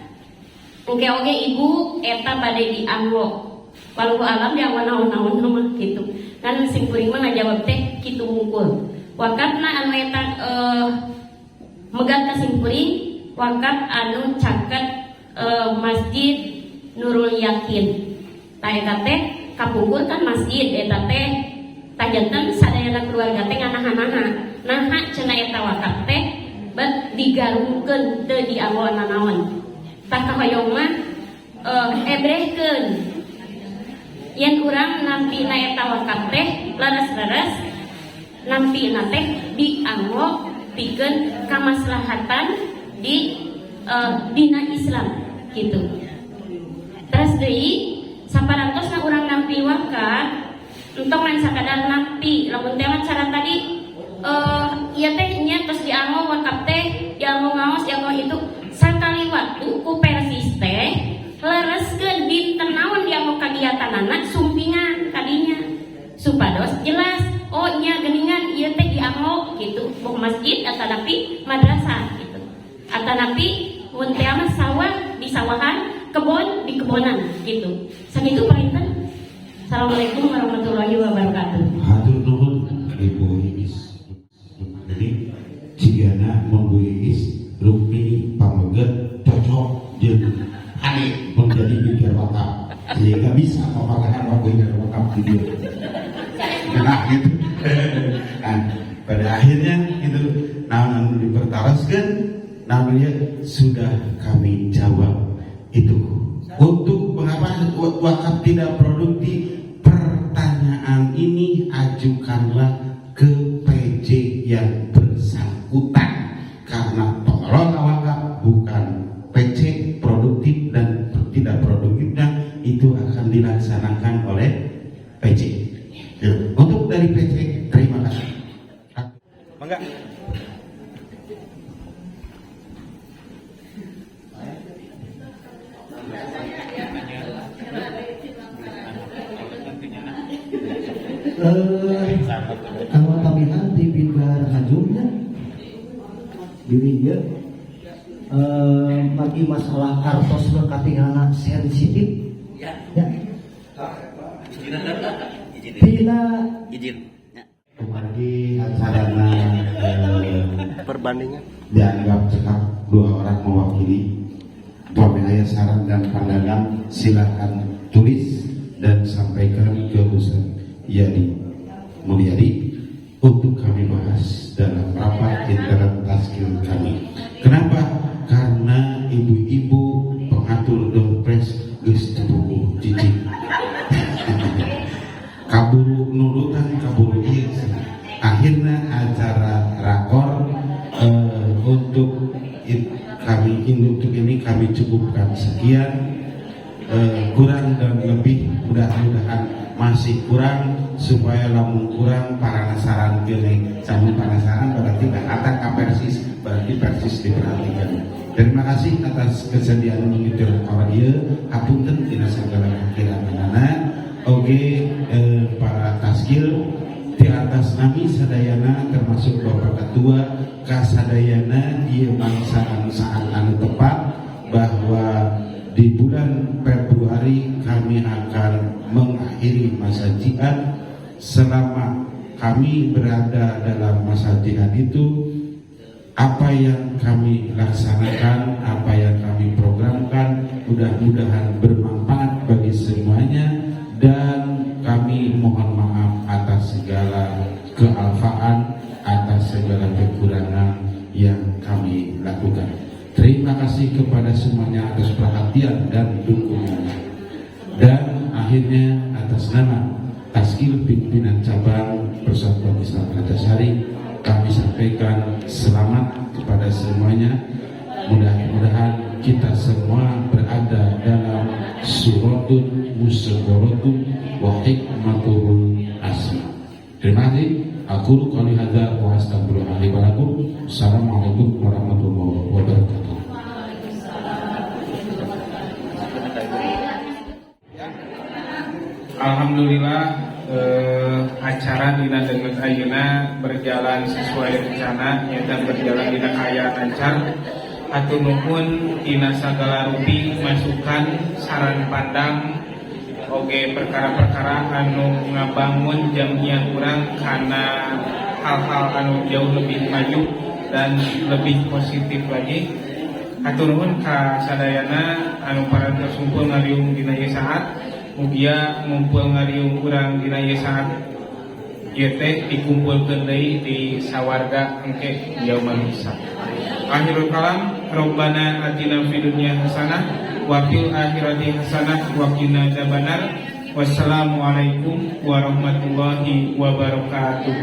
Oke ibu eta bade dianggo. Walau alam dianggo naon-naon mah kitu. Kan simkuring mah ngajawab teh kitu mungkul. Wakafna anu eta megat ka simkuring wakaf anu caket Masjid Nurul Yakin. Ta eta teh kapungkur kan masjid eta teh tajanten sadayana keluarga teh nganah-nganah. Naha cenah eta wakaf teh bet digarungkeun teu dianggo nanaon. Tah kahoyong mah ebrehkeun. Yen urang nampina eta wakaf teh laras-laras nampina teh dianggo pikeun kamaslahatan di dina Islam gitu. Terus deui saparantosna urang nampi wakaf entong lain sakadar nampi lamun teh cara tadi ieu teh nya tos dianggo wakaf teh dianggo ngaos dianggo itu sakali waktu ku Persis teh lereskeun dinten naon dianggo kagiatanana sumpingan kadinya supados jelas oh nya geuningan ieu teh dianggo gitu boh masjid atanapi madrasah gitu atanapi mun teh mah sawah di sawahan kebon di kebonan gitu sakitu parinten. Assalamualaikum warahmatullahi wabarakatuh. Hatur nuhun Ibu Iis. Jadi cigana monggo Iis Rukmini pameget cocok jeung ani menjadi pikir wakaf sehingga bisa memakan waktu yang wakaf di dia. Nah gitu. Nah pada akhirnya itu namun dipertaraskan namanya sudah kami jawab itu. Untuk mengapa wakaf tidak produktif, pertanyaan ini ajukanlah ke PJ yang bersangkutan karena pengelola wakaf bukan PC produktif dan tidak produktifnya itu akan dilaksanakan oleh PC. Untuk dari PC terima kasih. Mangga. Kalau pamitan di bidar hajumnya dirinya bagi masalah kartos berkatingan sensitif ya tidak Izin. Kembali acarana Perbandingan dianggap cekap 2 orang mewakili. Apabila ada saran dan pandangan silakan tulis dan sampaikan ke Ustaz Yadi Mulyadi untuk kami bahas dalam rapat internal taskil kami. Kenapa? Karena ibu-ibu pengatur dompres geus tubuh cicing. Kaburu nurutan kaburu ieu. Akhirnya acara rakor untuk ini kami cukupkan sekian. Kurang dan lebih mudah-mudahan masih kurang supaya lamun kurang para nasaran pilih samun penasaran berarti datang ke Persis berarti Persis diperhatikan. Terima kasih atas kesediaan mengitir audio hapunten tina segala kekiraan oge para taskil di atas nami sadayana termasuk Bapak Ketua kasadayana ieu mangsaan saat anu tepat bahwa di bulan Februari kami akan mengakhiri masa jihad. Selama kami berada dalam masa jihad itu, apa yang kami laksanakan, apa yang kami programkan, mudah-mudahan bermanfaat bagi semuanya. Dan kami mohon maaf atas atas segala kealfaan, atas segala kekurangan yang kami lakukan. Terima kasih kepada semuanya atas perhatian dan dukungannya. Dan akhirnya atas nama Taskil Pimpinan Cabang Persatuan Islam Antasari, kami sampaikan selamat kepada semuanya. Mudah-mudahan kita semua berada dalam suratun musyawaratu wa hikmatul asma. Terima kasih. Aku qouli hadza wa astaghfirullah li wa lakum. Assalamualaikum warahmatullahi wabarakatuh. Alhamdulillah acara dina dengan ayeuna berjalan sesuai rencana dan berjalan dina kaya lancar. Hatur nuhun dina sagala rupi masukan saran pandang oge perkara-perkara anu ngabangun jamiah urang kana hal-hal anu jauh lebih maju dan lebih positif lagi. Hatur nuhun ka sadayana anu parantos ngumpul ngariung dina ieu saat. Mugia ngumpul ngariung urang dina ieu saat ieu teh dikumpulkeun deui di sawarga engke yaumul hisab. Akhirul kalam, Rabbana atina fid dunya hasanah wa fil akhirati hasanah wa qina adzabannar. Wassalamualaikum warahmatullahi wabarakatuh.